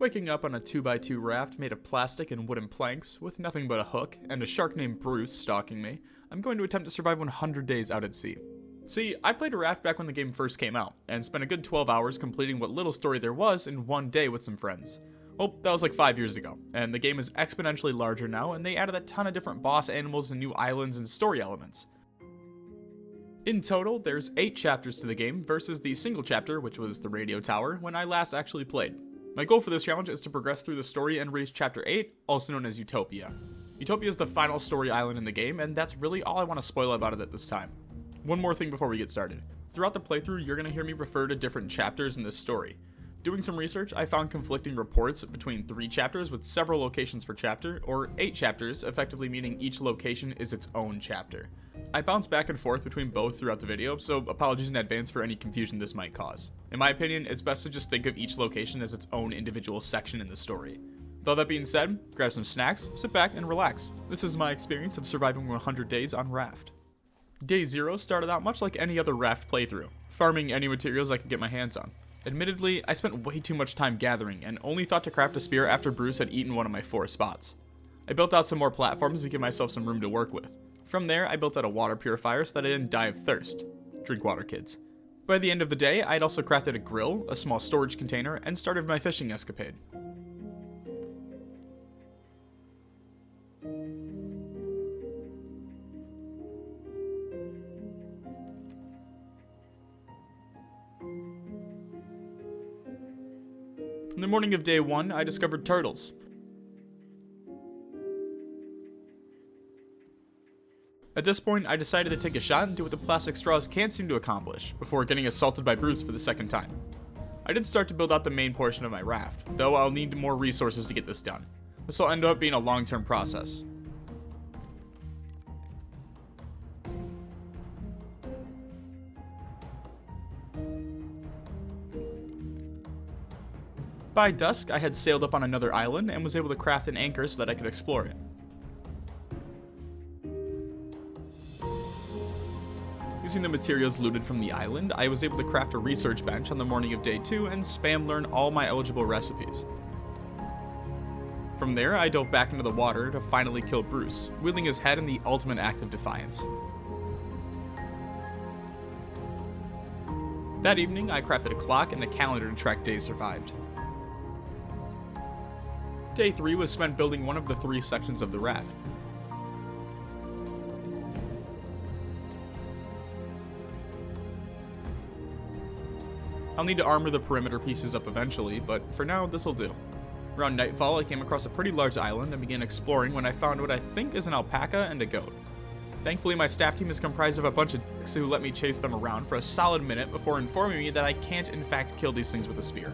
Waking up on a 2x2 raft made of plastic and wooden planks, with nothing but a hook, and a shark named Bruce stalking me, I'm going to attempt to survive 100 days out at sea. See, I played a raft back when the game first came out, and spent a good 12 hours completing what little story there was in one day with some friends. Well, that was like 5 years ago, and the game is exponentially larger now, and they added a ton of different boss animals and new islands and story elements. In total, there's 8 chapters to the game versus the single chapter, which was the radio tower, when I last actually played. My goal for this challenge is to progress through the story and reach chapter 8, also known as Utopia. Utopia is the final story island in the game, and that's really all I want to spoil about it at this time. One more thing before we get started. Throughout the playthrough, you're going to hear me refer to different chapters in this story. Doing some research, I found conflicting reports between 3 chapters with several locations per chapter, or 8 chapters, effectively meaning each location is its own chapter. I bounce back and forth between both throughout the video, so apologies in advance for any confusion this might cause. In my opinion, it's best to just think of each location as its own individual section in the story. With all that being said, grab some snacks, sit back, and relax. This is my experience of surviving 100 days on Raft. Day 0 started out much like any other Raft playthrough, farming any materials I could get my hands on. Admittedly, I spent way too much time gathering, and only thought to craft a spear after Bruce had eaten one of my 4 spots. I built out some more platforms to give myself some room to work with. From there, I built out a water purifier so that I didn't die of thirst. Drink water, kids. By the end of the day, I'd also crafted a grill, a small storage container, and started my fishing escapade. In the morning of day 1, I discovered turtles. At this point, I decided to take a shot and do what the plastic straws can't seem to accomplish, before getting assaulted by Bruce for the second time. I did start to build out the main portion of my raft, though I'll need more resources to get this done. This will end up being a long-term process. By dusk, I had sailed up on another island and was able to craft an anchor so that I could explore it. Using the materials looted from the island, I was able to craft a research bench on the morning of day 2 and spam learn all my eligible recipes. From there, I dove back into the water to finally kill Bruce, wielding his head in the ultimate act of defiance. That evening, I crafted a clock and a calendar to track days survived. Day 3 was spent building one of the 3 sections of the raft. I'll need to armor the perimeter pieces up eventually, but for now, this'll do. Around nightfall, I came across a pretty large island and began exploring when I found what I think is an alpaca and a goat. Thankfully, my staff team is comprised of a bunch of dicks who let me chase them around for a solid minute before informing me that I can't in fact kill these things with a spear.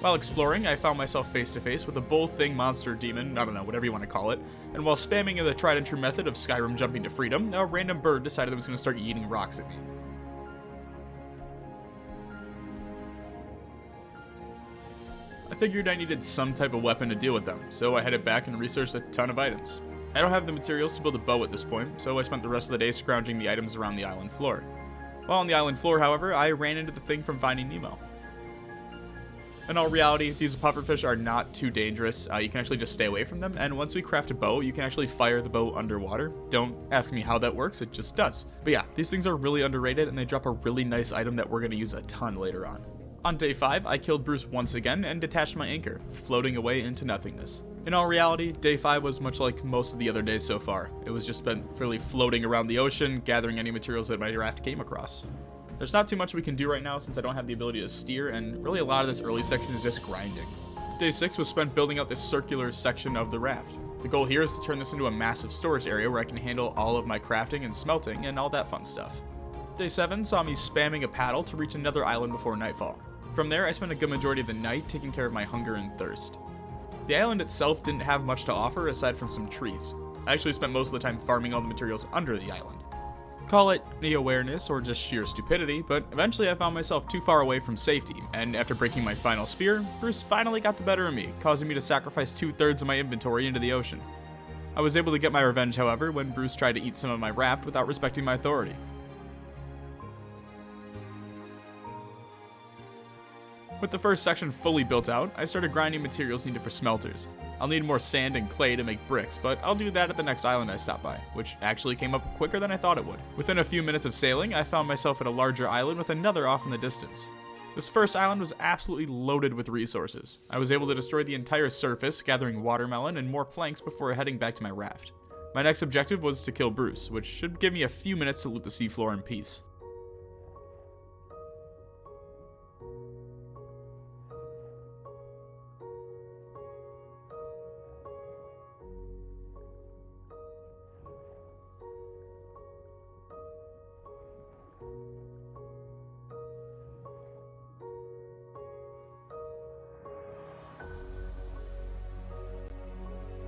While exploring, I found myself face to face with a bull thing monster demon, I don't know, whatever you want to call it, and while spamming the tried and true method of Skyrim jumping to freedom, a random bird decided it was going to start eating rocks at me. I figured I needed some type of weapon to deal with them, so I headed back and researched a ton of items. I don't have the materials to build a bow at this point, so I spent the rest of the day scrounging the items around the island floor. While on the island floor, however, I ran into the thing from Finding Nemo. In all reality, these pufferfish are not too dangerous. You can actually just stay away from them, and once we craft a bow, you can actually fire the bow underwater. Don't ask me how that works, it just does. But yeah, these things are really underrated, and they drop a really nice item that we're going to use a ton later on. On day 5, I killed Bruce once again and detached my anchor, floating away into nothingness. In all reality, day 5 was much like most of the other days so far. It was just spent really floating around the ocean, gathering any materials that my raft came across. There's not too much we can do right now since I don't have the ability to steer, and really a lot of this early section is just grinding. Day 6 was spent building out this circular section of the raft. The goal here is to turn this into a massive storage area where I can handle all of my crafting and smelting and all that fun stuff. Day 7 saw me spamming a paddle to reach another island before nightfall. From there, I spent a good majority of the night taking care of my hunger and thirst. The island itself didn't have much to offer aside from some trees. I actually spent most of the time farming all the materials under the island. Call it awareness or just sheer stupidity, but eventually I found myself too far away from safety, and after breaking my final spear, Bruce finally got the better of me, causing me to sacrifice 2/3 of my inventory into the ocean. I was able to get my revenge, however, when Bruce tried to eat some of my raft without respecting my authority. With the first section fully built out, I started grinding materials needed for smelters. I'll need more sand and clay to make bricks, but I'll do that at the next island I stop by, which actually came up quicker than I thought it would. Within a few minutes of sailing, I found myself at a larger island with another off in the distance. This first island was absolutely loaded with resources. I was able to destroy the entire surface, gathering watermelon and more planks before heading back to my raft. My next objective was to kill Bruce, which should give me a few minutes to loot the seafloor in peace.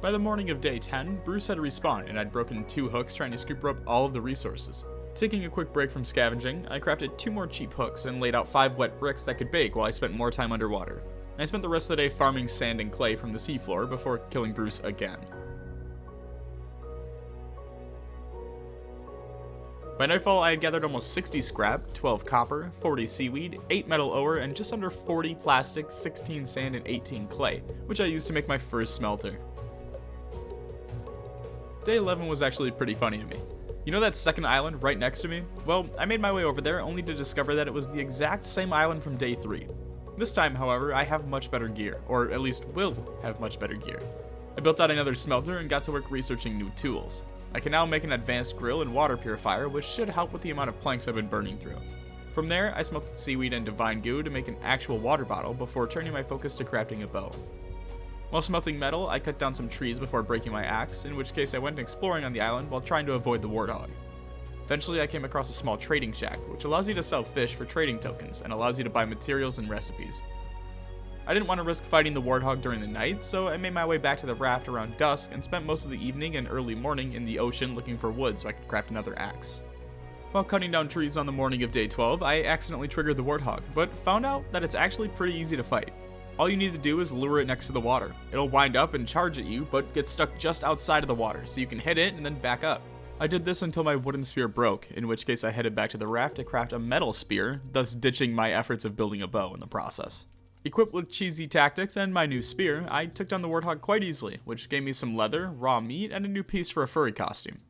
By the morning of day 10, Bruce had respawned and I'd broken 2 hooks trying to scoop up all of the resources. Taking a quick break from scavenging, I crafted 2 more cheap hooks and laid out 5 wet bricks that could bake while I spent more time underwater. I spent the rest of the day farming sand and clay from the seafloor before killing Bruce again. By nightfall, I had gathered almost 60 scrap, 12 copper, 40 seaweed, 8 metal ore, and just under 40 plastic, 16 sand, and 18 clay, which I used to make my first smelter. Day 11 was actually pretty funny to me. You know that second island right next to me? Well, I made my way over there only to discover that it was the exact same island from day 3. This time, however, I have much better gear, or at least will have much better gear. I built out another smelter and got to work researching new tools. I can now make an advanced grill and water purifier, which should help with the amount of planks I've been burning through. From there, I smelted seaweed and divine goo to make an actual water bottle before turning my focus to crafting a bow. While smelting metal, I cut down some trees before breaking my axe, in which case I went exploring on the island while trying to avoid the warthog. Eventually I came across a small trading shack, which allows you to sell fish for trading tokens and allows you to buy materials and recipes. I didn't want to risk fighting the warthog during the night, so I made my way back to the raft around dusk and spent most of the evening and early morning in the ocean looking for wood so I could craft another axe. While cutting down trees on the morning of day 12, I accidentally triggered the warthog, but found out that it's actually pretty easy to fight. All you need to do is lure it next to the water. It'll wind up and charge at you, but get stuck just outside of the water, so you can hit it and then back up. I did this until my wooden spear broke, in which case I headed back to the raft to craft a metal spear, thus ditching my efforts of building a bow in the process. Equipped with cheesy tactics and my new spear, I took down the warthog quite easily, which gave me some leather, raw meat, and a new piece for a furry costume.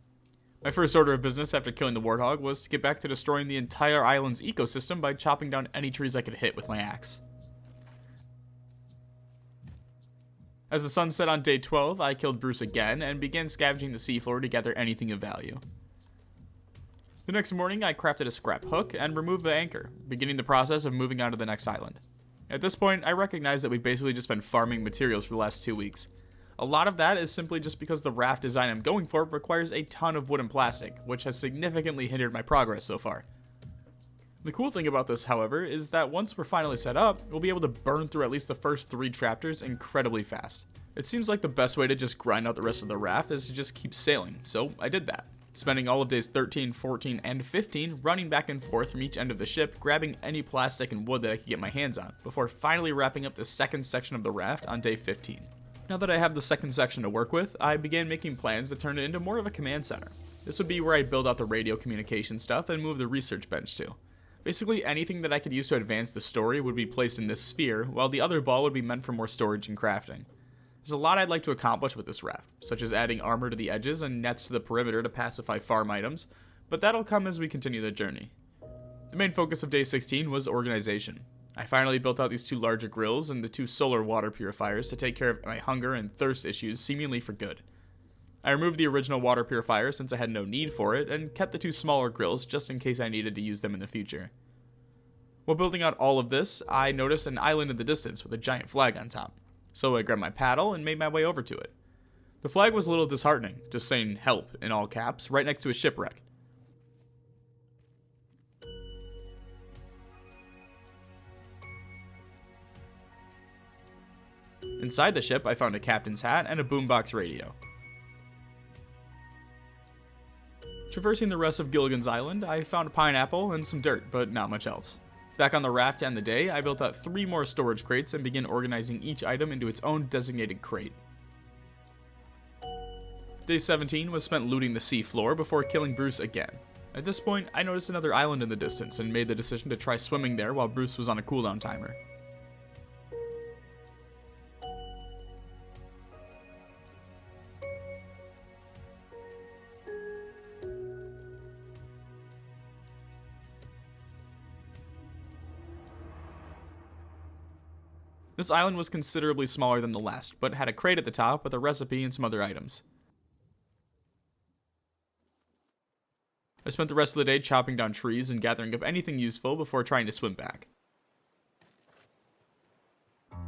My first order of business after killing the warthog was to get back to destroying the entire island's ecosystem by chopping down any trees I could hit with my axe. As the sun set on day 12, I killed Bruce again and began scavenging the seafloor to gather anything of value. The next morning, I crafted a scrap hook and removed the anchor, beginning the process of moving on to the next island. At this point, I recognized that we've basically just been farming materials for the last 2 weeks. A lot of that is simply just because the raft design I'm going for requires a ton of wood and plastic, which has significantly hindered my progress so far. The cool thing about this, however, is that once we're finally set up, we'll be able to burn through at least the first 3 chapters incredibly fast. It seems like the best way to just grind out the rest of the raft is to just keep sailing, so I did that. Spending all of days 13, 14, and 15 running back and forth from each end of the ship, grabbing any plastic and wood that I could get my hands on, before finally wrapping up the second section of the raft on day 15. Now that I have the second section to work with, I began making plans to turn it into more of a command center. This would be where I build out the radio communication stuff and move the research bench to. Basically anything that I could use to advance the story would be placed in this sphere, while the other ball would be meant for more storage and crafting. There's a lot I'd like to accomplish with this raft, such as adding armor to the edges and nets to the perimeter to pacify farm items, but that'll come as we continue the journey. The main focus of day 16 was organization. I finally built out these 2 larger grills and the 2 solar water purifiers to take care of my hunger and thirst issues seemingly for good. I removed the original water purifier since I had no need for it, and kept the 2 smaller grills just in case I needed to use them in the future. While building out all of this, I noticed an island in the distance with a giant flag on top, so I grabbed my paddle and made my way over to it. The flag was a little disheartening, just saying "help" in all caps, right next to a shipwreck. Inside the ship, I found a captain's hat and a boombox radio. Traversing the rest of Gilligan's Island, I found a pineapple and some dirt, but not much else. Back on the raft to end the day, I built out 3 more storage crates and began organizing each item into its own designated crate. Day 17 was spent looting the sea floor before killing Bruce again. At this point, I noticed another island in the distance and made the decision to try swimming there while Bruce was on a cooldown timer. This island was considerably smaller than the last, but had a crate at the top with a recipe and some other items. I spent the rest of the day chopping down trees and gathering up anything useful before trying to swim back.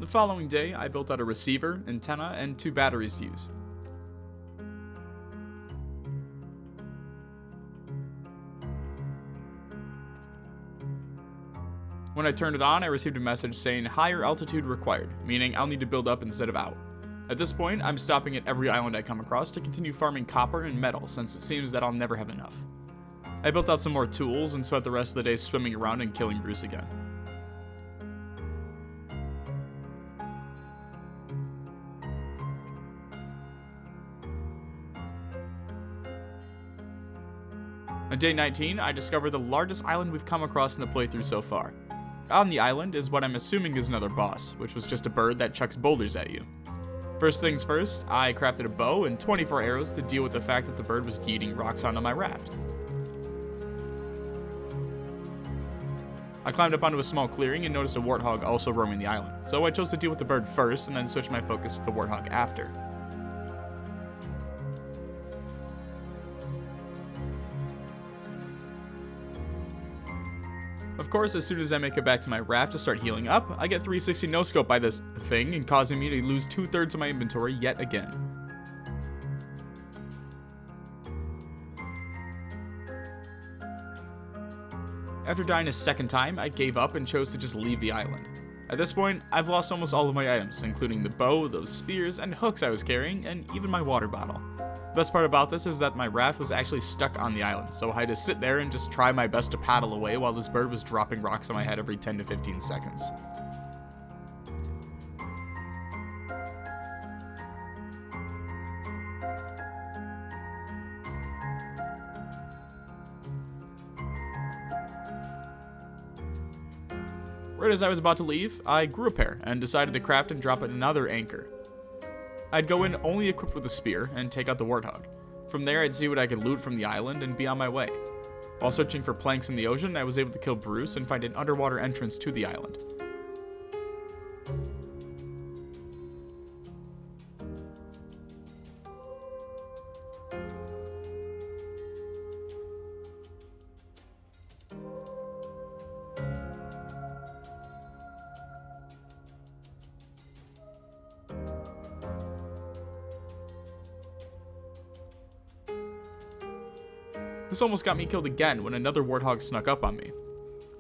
The following day, I built out a receiver, antenna, and 2 batteries to use. When I turned it on, I received a message saying higher altitude required, meaning I'll need to build up instead of out. At this point, I'm stopping at every island I come across to continue farming copper and metal, since it seems that I'll never have enough. I built out some more tools and spent the rest of the day swimming around and killing Bruce again. On day 19, I discovered the largest island we've come across in the playthrough so far. On the island is what I'm assuming is another boss, which was just a bird that chucks boulders at you. First things first, I crafted a bow and 24 arrows to deal with the fact that the bird was yeeting rocks onto my raft. I climbed up onto a small clearing and noticed a warthog also roaming the island, so I chose to deal with the bird first and then switch my focus to the warthog after. Of course, as soon as I make it back to my raft to start healing up, I get 360 no-scope by this thing and causing me to lose 2/3 of my inventory yet again. After dying a second time, I gave up and chose to just leave the island. At this point, I've lost almost all of my items, including the bow, those spears, and hooks I was carrying, and even my water bottle. The best part about this is that my raft was actually stuck on the island, so I had to sit there and just try my best to paddle away while this bird was dropping rocks on my head every 10 to 15 seconds. Right as I was about to leave, I grew a pair and decided to craft and drop another anchor. I'd go in only equipped with a spear and take out the warthog. From there, I'd see what I could loot from the island and be on my way. While searching for planks in the ocean, I was able to kill Bruce and find an underwater entrance to the island. This almost got me killed again when another warthog snuck up on me.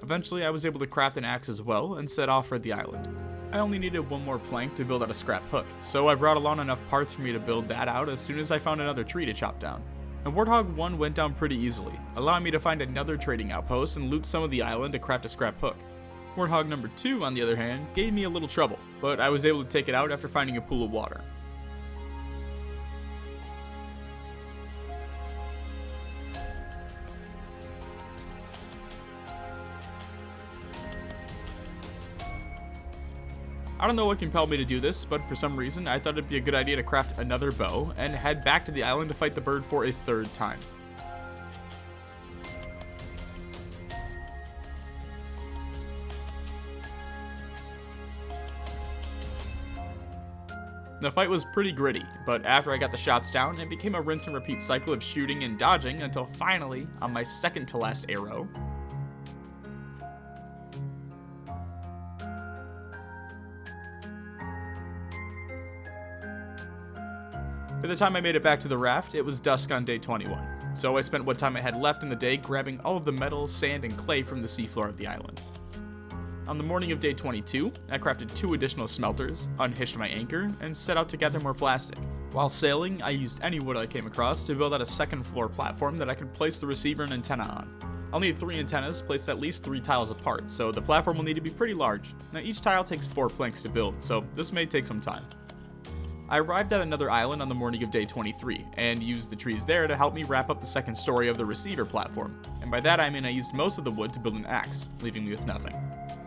Eventually, I was able to craft an axe as well and set off for the island. I only needed one more plank to build out a scrap hook, so I brought along enough parts for me to build that out as soon as I found another tree to chop down. And Warthog 1 went down pretty easily, allowing me to find another trading outpost and loot some of the island to craft a scrap hook. Warthog number 2, on the other hand, gave me a little trouble, but I was able to take it out after finding a pool of water. I don't know what compelled me to do this, but for some reason I thought it'd be a good idea to craft another bow and head back to the island to fight the bird for a 3rd time. The fight was pretty gritty, but after I got the shots down, it became a rinse and repeat cycle of shooting and dodging until finally, on my second to last arrow, by the time I made it back to the raft, it was dusk on day 21, so I spent what time I had left in the day grabbing all of the metal, sand, and clay from the seafloor of the island. On the morning of day 22, I crafted 2 additional smelters, unhitched my anchor, and set out to gather more plastic. While sailing, I used any wood I came across to build out a 2nd floor platform that I could place the receiver and antenna on. I'll need 3 antennas placed at least 3 tiles apart, so the platform will need to be pretty large. Now each tile takes 4 planks to build, so this may take some time. I arrived at another island on the morning of day 23, and used the trees there to help me wrap up the 2nd story of the receiver platform, and by that I mean I used most of the wood to build an axe, leaving me with nothing.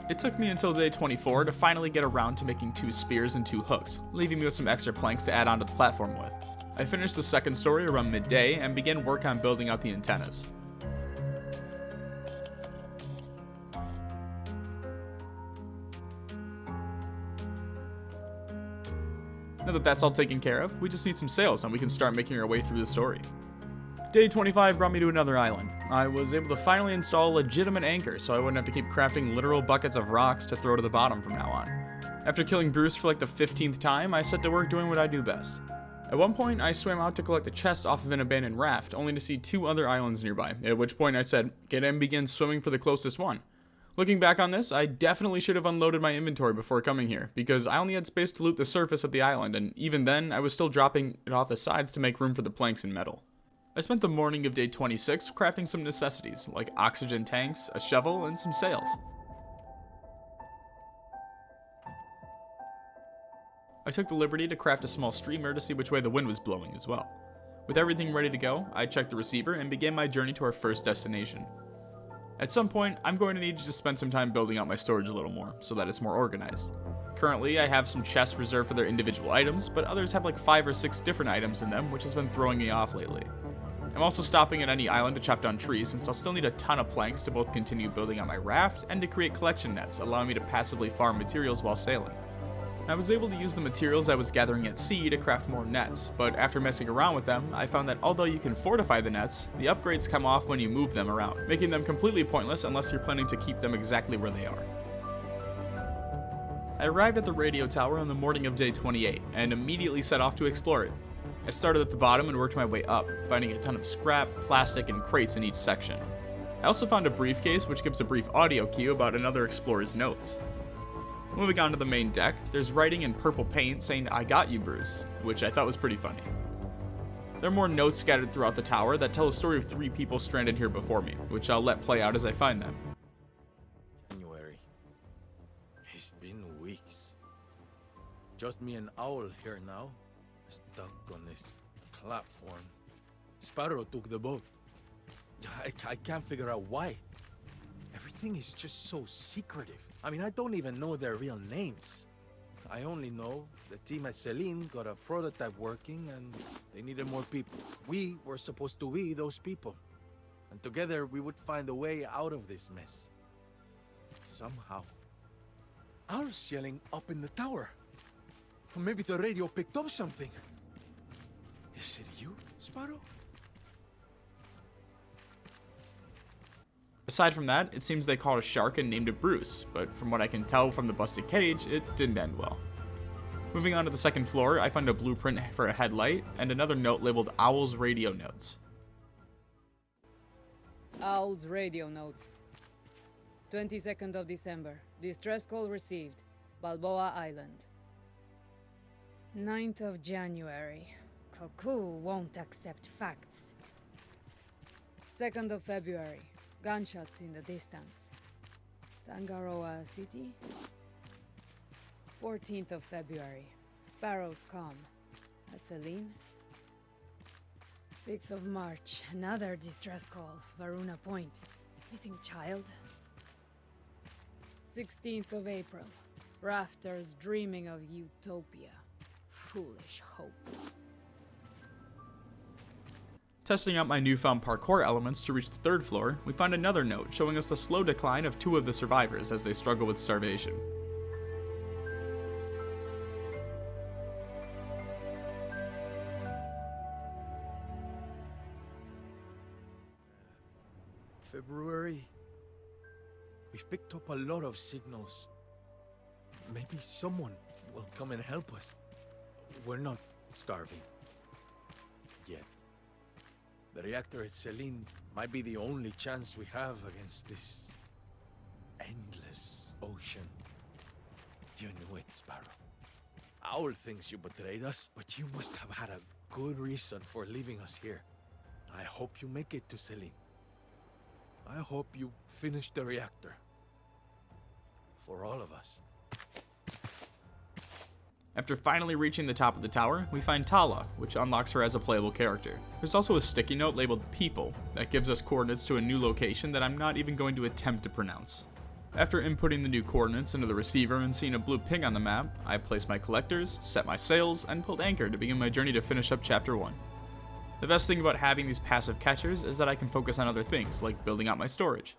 It took me until day 24 to finally get around to making 2 spears and 2 hooks, leaving me with some extra planks to add onto the platform with. I finished the 2nd story around midday and began work on building out the antennas. Now that that's all taken care of, we just need some sails and we can start making our way through the story. Day 25 brought me to another island. I was able to finally install a legitimate anchor so I wouldn't have to keep crafting literal buckets of rocks to throw to the bottom from now on. After killing Bruce for like the 15th time, I set to work doing what I do best. At one point, I swam out to collect a chest off of an abandoned raft, only to see 2 other islands nearby, at which point I said, get in and begin swimming for the closest one. Looking back on this, I definitely should have unloaded my inventory before coming here, because I only had space to loot the surface of the island, and even then, I was still dropping it off the sides to make room for the planks and metal. I spent the morning of day 26 crafting some necessities, like oxygen tanks, a shovel, and some sails. I took the liberty to craft a small streamer to see which way the wind was blowing as well. With everything ready to go, I checked the receiver and began my journey to our first destination. At some point, I'm going to need to just spend some time building out my storage a little more, so that it's more organized. Currently, I have some chests reserved for their individual items, but others have like 5 or 6 different items in them, which has been throwing me off lately. I'm also stopping at any island to chop down trees, since I'll still need a ton of planks to both continue building out my raft and to create collection nets, allowing me to passively farm materials while sailing. I was able to use the materials I was gathering at sea to craft more nets, but after messing around with them, I found that although you can fortify the nets, the upgrades come off when you move them around, making them completely pointless unless you're planning to keep them exactly where they are. I arrived at the radio tower on the morning of day 28, and immediately set off to explore it. I started at the bottom and worked my way up, finding a ton of scrap, plastic, and crates in each section. I also found a briefcase which gives a brief audio cue about another explorer's notes. Moving on to the main deck, there's writing in purple paint saying, "I got you, Bruce," which I thought was pretty funny. There are more notes scattered throughout the tower that tell a story of 3 people stranded here before me, which I'll let play out as I find them. January. It's been weeks. Just me and Owl here now, stuck on this platform. Sparrow took the boat. I can't figure out why. Everything is just so secretive. I mean, I don't even know their real names. I only know the team at Celine got a prototype working and they needed more people. We were supposed to be those people. And together we would find a way out of this mess. Somehow. Owl's yelling up in the tower. Or maybe the radio picked up something. Is it you, Sparrow? Aside from that, it seems they caught a shark and named it Bruce, but from what I can tell from the busted cage, it didn't end well. Moving on to the second floor, I find a blueprint for a headlight and another note labeled Owl's Radio Notes. Owl's Radio Notes. 22nd of December. Distress call received. Balboa Island. 9th of January. Cuckoo won't accept facts. 2nd of February. Gunshots in the distance. Tangaroa City. 14th of February. Sparrows come. At Celine. 6th of March. Another distress call. Varuna Point. Missing child. 16th of April. Rafters dreaming of Utopia. Foolish hope. Testing out my newfound parkour elements to reach the 3rd floor, we find another note showing us the slow decline of 2 of the survivors as they struggle with starvation. February. We've picked up a lot of signals. Maybe someone will come and help us. We're not starving. Yet. The reactor at Celine might be the only chance we have against this endless ocean. You knew it, Sparrow. Owl thinks you betrayed us, but you must have had a good reason for leaving us here. I hope you make it to Celine. I hope you finish the reactor. For all of us. After finally reaching the top of the tower, we find Tala, which unlocks her as a playable character. There's also a sticky note labeled People that gives us coordinates to a new location that I'm not even going to attempt to pronounce. After inputting the new coordinates into the receiver and seeing a blue ping on the map, I placed my collectors, set my sails, and pulled anchor to begin my journey to finish up Chapter 1. The best thing about having these passive catchers is that I can focus on other things, like building out my storage.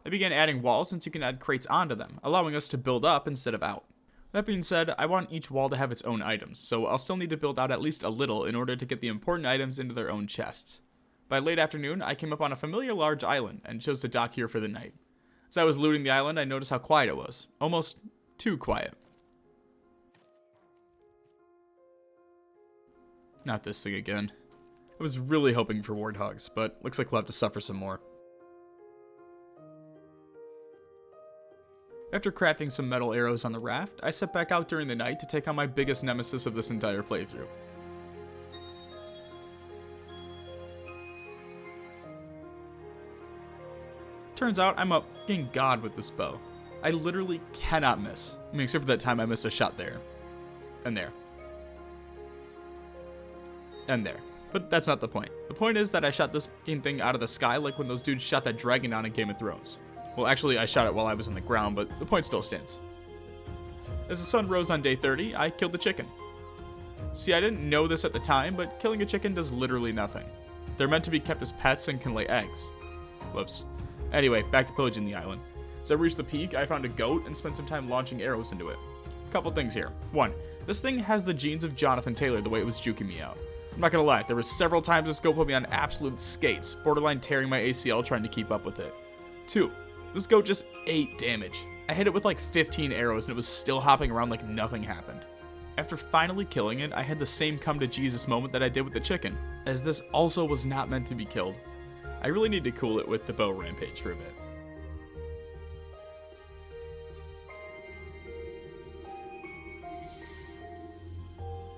I began adding walls since you can add crates onto them, allowing us to build up instead of out. That being said, I want each wall to have its own items, so I'll still need to build out at least a little in order to get the important items into their own chests. By late afternoon, I came up on a familiar large island and chose to dock here for the night. As I was looting the island, I noticed how quiet it was. Almost too quiet. Not this thing again. I was really hoping for warthogs, but looks like we'll have to suffer some more. After crafting some metal arrows on the raft, I set back out during the night to take on my biggest nemesis of this entire playthrough. Turns out I'm a fucking god with this bow. I literally cannot miss. I mean, except for that time I missed a shot there. And there. And there. But that's not the point. The point is that I shot this fucking thing out of the sky like when those dudes shot that dragon down in Game of Thrones. Well, actually, I shot it while I was on the ground, but the point still stands. As the sun rose on day 30, I killed the chicken. See, I didn't know this at the time, but killing a chicken does literally nothing. They're meant to be kept as pets and can lay eggs. Whoops. Anyway, back to pillaging the island. As I reached the peak, I found a goat and spent some time launching arrows into it. Couple things here. One, this thing has the genes of Jonathan Taylor the way it was juking me out. I'm not gonna lie, there were several times this goat put me on absolute skates, borderline tearing my ACL trying to keep up with it. Two, this goat just ate damage. I hit it with like 15 arrows and it was still hopping around like nothing happened. After finally killing it, I had the same come to Jesus moment that I did with the chicken, as this also was not meant to be killed. I really need to cool it with the bow rampage for a bit.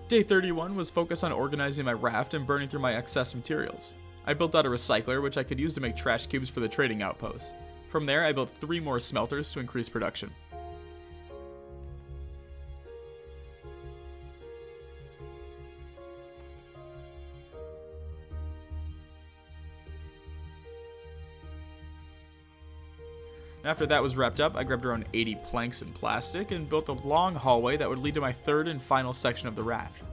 Day 31 was focused on organizing my raft and burning through my excess materials. I built out a recycler which I could use to make trash cubes for the trading outpost. From there, I built 3 more smelters to increase production. After that was wrapped up, I grabbed around 80 planks and plastic and built a long hallway that would lead to my third and final section of the raft.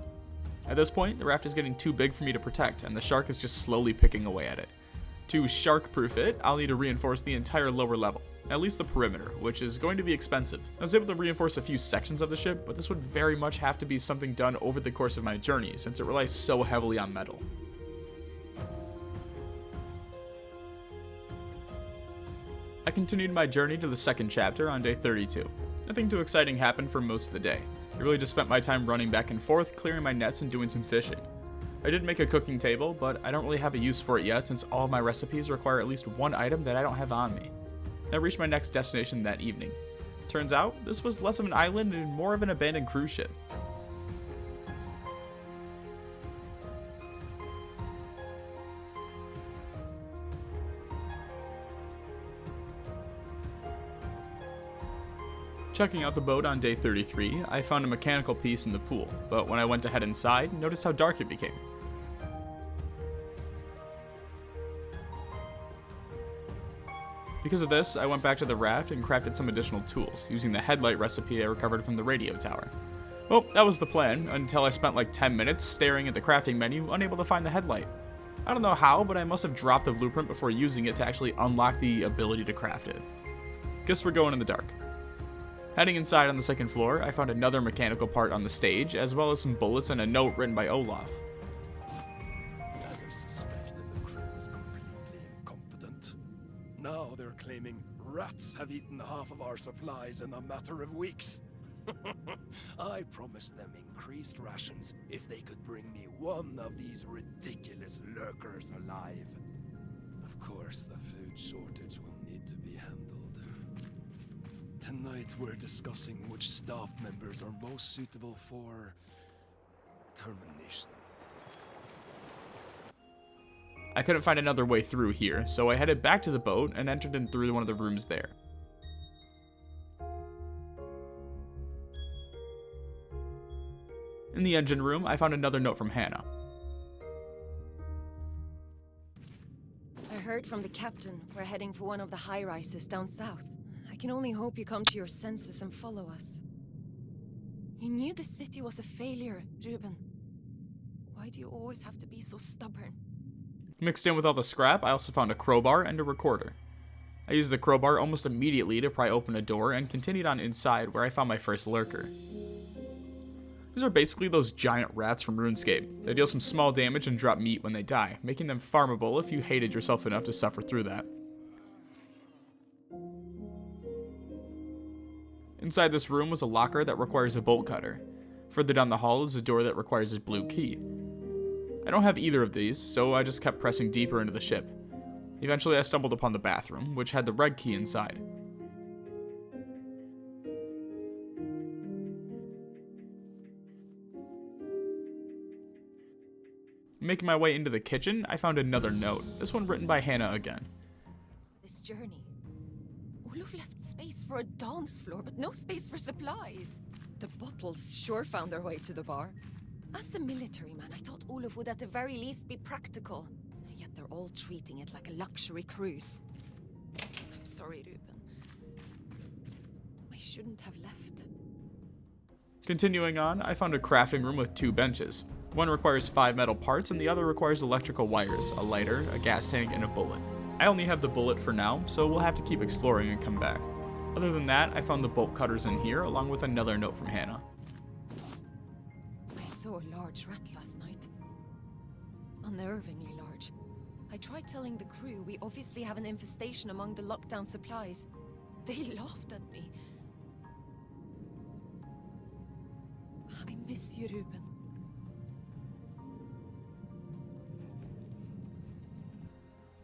At this point, the raft is getting too big for me to protect, and the shark is just slowly picking away at it. To shark-proof it, I'll need to reinforce the entire lower level, at least the perimeter, which is going to be expensive. I was able to reinforce a few sections of the ship, but this would very much have to be something done over the course of my journey, since it relies so heavily on metal. I continued my journey to the second chapter on day 32. Nothing too exciting happened for most of the day. I really just spent my time running back and forth, clearing my nets and doing some fishing. I did make a cooking table, but I don't really have a use for it yet since all of my recipes require at least one item that I don't have on me. I reached my next destination that evening. Turns out, this was less of an island and more of an abandoned cruise ship. Checking out the boat on day 33, I found a mechanical piece in the pool, but when I went to head inside, noticed how dark it became. Because of this, I went back to the raft and crafted some additional tools, using the headlight recipe I recovered from the radio tower. Well, that was the plan, until I spent like 10 minutes staring at the crafting menu, unable to find the headlight. I don't know how, but I must have dropped the blueprint before using it to actually unlock the ability to craft it. Guess we're going in the dark. Heading inside on the second floor, I found another mechanical part on the stage, as well as some bullets and a note written by Olaf. As I've suspected, the crew is completely incompetent. Now they're claiming rats have eaten half of our supplies in a matter of weeks. I promised them increased rations if they could bring me one of these ridiculous lurkers alive. Of course, the food shortage will need to be handled. Tonight we're discussing which staff members are most suitable for termination. I couldn't find another way through here, so I headed back to the boat and entered in through one of the rooms there. In the engine room, I found another note from Hannah. I heard from the captain we're heading for one of the high-rises down south. I can only hope you come to your senses and follow us. You knew the city was a failure, Ruben. Why do you always have to be so stubborn? Mixed in with all the scrap, I also found a crowbar and a recorder. I used the crowbar almost immediately to pry open a door and continued on inside where I found my first lurker. These are basically those giant rats from RuneScape. They deal some small damage and drop meat when they die, making them farmable if you hated yourself enough to suffer through that. Inside this room was a locker that requires a bolt cutter. Further down the hall is a door that requires a blue key. I don't have either of these, so I just kept pressing deeper into the ship. Eventually I stumbled upon the bathroom, which had the red key inside. Making my way into the kitchen, I found another note, this one written by Hannah again. This journey. Olof left space for a dance floor, but no space for supplies. The bottles sure found their way to the bar. As a military man, I thought Olof would at the very least be practical. Yet they're all treating it like a luxury cruise. I'm sorry, Ruben. I shouldn't have left. Continuing on, I found a crafting room with 2 benches. One requires 5 metal parts and the other requires electrical wires, a lighter, a gas tank, and a bullet. I only have the bullet for now, so we'll have to keep exploring and come back. Other than that, I found the bolt cutters in here, along with another note from Hannah. I saw a large rat last night. Unnervingly large. I tried telling the crew we obviously have an infestation among the lockdown supplies. They laughed at me. I miss you, Ruben.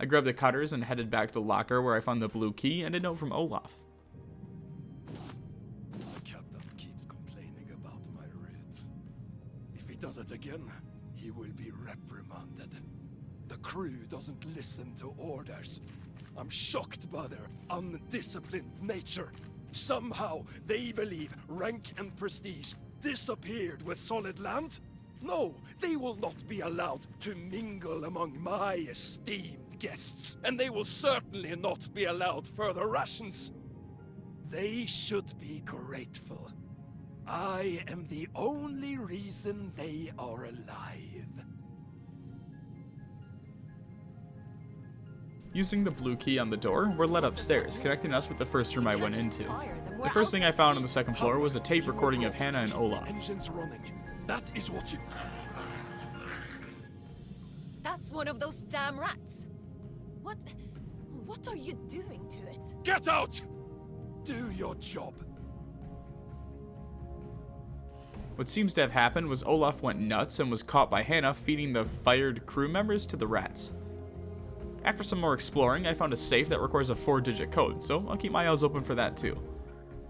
I grabbed the cutters and headed back to the locker where I found the blue key and a note from Olaf. The captain keeps complaining about my route. If he does it again, he will be reprimanded. The crew doesn't listen to orders. I'm shocked by their undisciplined nature. Somehow they believe rank and prestige disappeared with solid land? No, they will not be allowed to mingle among my esteemed guests, and they will certainly not be allowed further rations. They should be grateful. I am the only reason they are alive. Using the blue key on the door, we're led upstairs, connecting us with the first room I went into. The first thing I found on the second floor was a tape recording of Hannah and Olaf. Engines running. That is what you... That's one of those damn rats. What are you doing to it? Get out! Do your job. What seems to have happened was Olaf went nuts and was caught by Hannah feeding the fired crew members to the rats. After some more exploring, I found a safe that requires a 4-digit code, so I'll keep my eyes open for that too.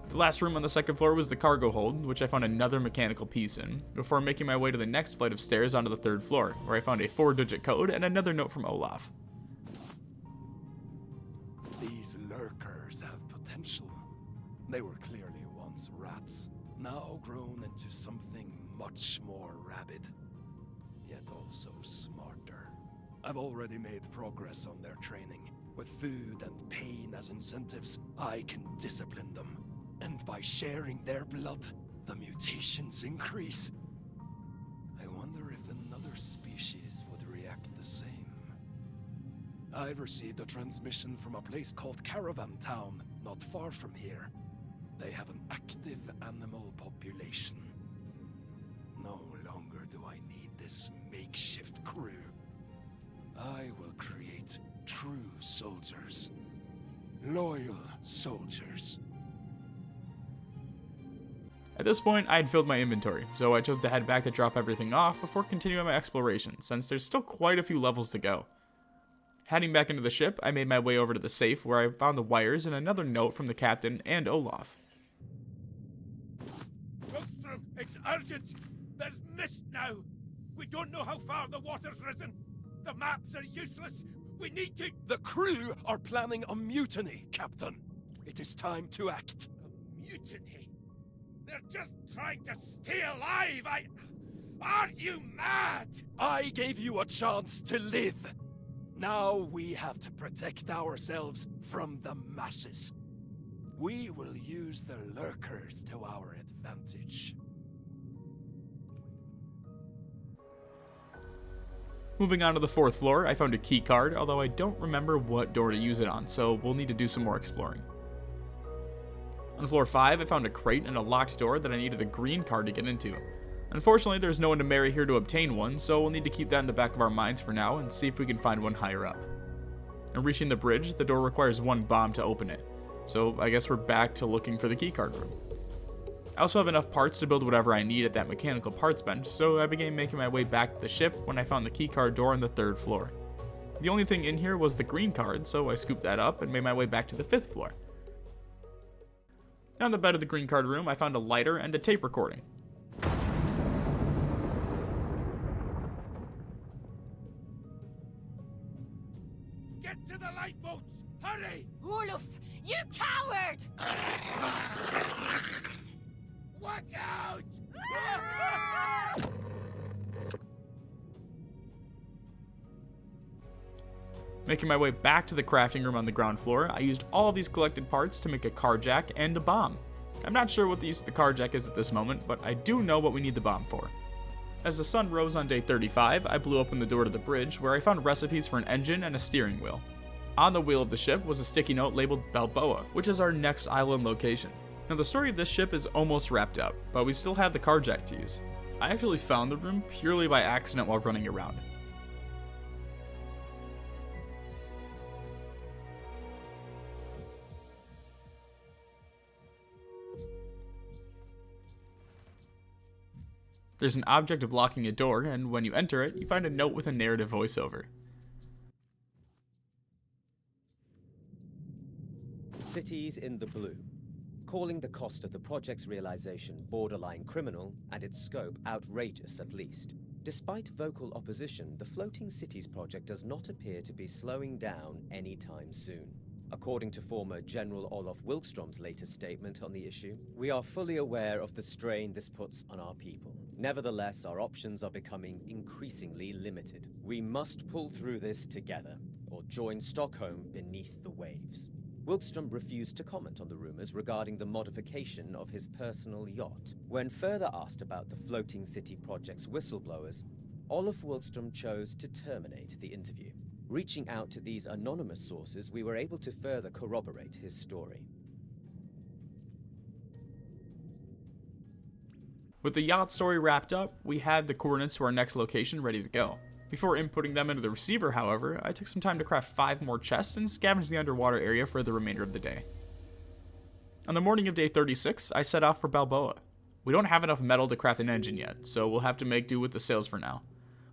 The last room on the second floor was the cargo hold, which I found another mechanical piece in, before making my way to the next flight of stairs onto the 3rd floor, where I found a 4-digit code and another note from Olaf. These lurkers have potential. They were clearly once rats, now grown into something much more rabid, yet also smarter. I've already made progress on their training. With food and pain as incentives, I can discipline them. And by sharing their blood, the mutations increase. I wonder if another species would react the same. I've received a transmission from a place called Caravan Town, not far from here. They have an active animal population. No longer do I need this makeshift crew. I will create true soldiers. Loyal soldiers. At this point, I had filled my inventory, so I chose to head back to drop everything off before continuing my exploration, since there's still quite a few levels to go. Heading back into the ship, I made my way over to the safe where I found the wires and another note from the captain and Olaf. Rockstrom, it's urgent! There's mist now! We don't know how far the water's risen! The maps are useless! We need to— The crew are planning a mutiny, Captain. It is time to act. A mutiny? They're just trying to stay alive! Are you mad? I gave you a chance to live. Now we have to protect ourselves from the masses. We will use the lurkers to our advantage. Moving on to the 4th floor, I found a key card, although I don't remember what door to use it on, so we'll need to do some more exploring. On floor 5, I found a crate and a locked door that I needed the green card to get into. Unfortunately, there's no one to marry here to obtain one, so we'll need to keep that in the back of our minds for now and see if we can find one higher up. And reaching the bridge, the door requires one bomb to open it, so I guess we're back to looking for the keycard room. I also have enough parts to build whatever I need at that mechanical parts bench, so I began making my way back to the ship when I found the keycard door on the 3rd floor. The only thing in here was the green card, so I scooped that up and made my way back to the 5th floor. On the bed of the green card room, I found a lighter and a tape recording. Get to the lifeboats! Hurry! Olaf, you coward! Watch out! Making my way back to the crafting room on the ground floor, I used all of these collected parts to make a carjack and a bomb. I'm not sure what the use of the carjack is at this moment, but I do know what we need the bomb for. As the sun rose on day 35, I blew open the door to the bridge, where I found recipes for an engine and a steering wheel. On the wheel of the ship was a sticky note labeled Balboa, which is our next island location. Now the story of this ship is almost wrapped up, but we still have the carjack to use. I actually found the room purely by accident while running around. There's an object blocking a door, and when you enter it, you find a note with a narrative voiceover. Cities in the blue. Calling the cost of the project's realization borderline criminal and its scope outrageous at least. Despite vocal opposition, the Floating Cities project does not appear to be slowing down anytime soon. According to former General Olaf Wilkstrom's latest statement on the issue, we are fully aware of the strain this puts on our people. Nevertheless, our options are becoming increasingly limited. We must pull through this together, or join Stockholm beneath the waves. Wilkstrom refused to comment on the rumors regarding the modification of his personal yacht. When further asked about the Floating City project's whistleblowers, Olaf Wilkstrom chose to terminate the interview. Reaching out to these anonymous sources, we were able to further corroborate his story. With the yacht story wrapped up, we had the coordinates to our next location ready to go. Before inputting them into the receiver, however, I took some time to craft 5 more chests and scavenge the underwater area for the remainder of the day. On the morning of day 36, I set off for Balboa. We don't have enough metal to craft an engine yet, so we'll have to make do with the sails for now.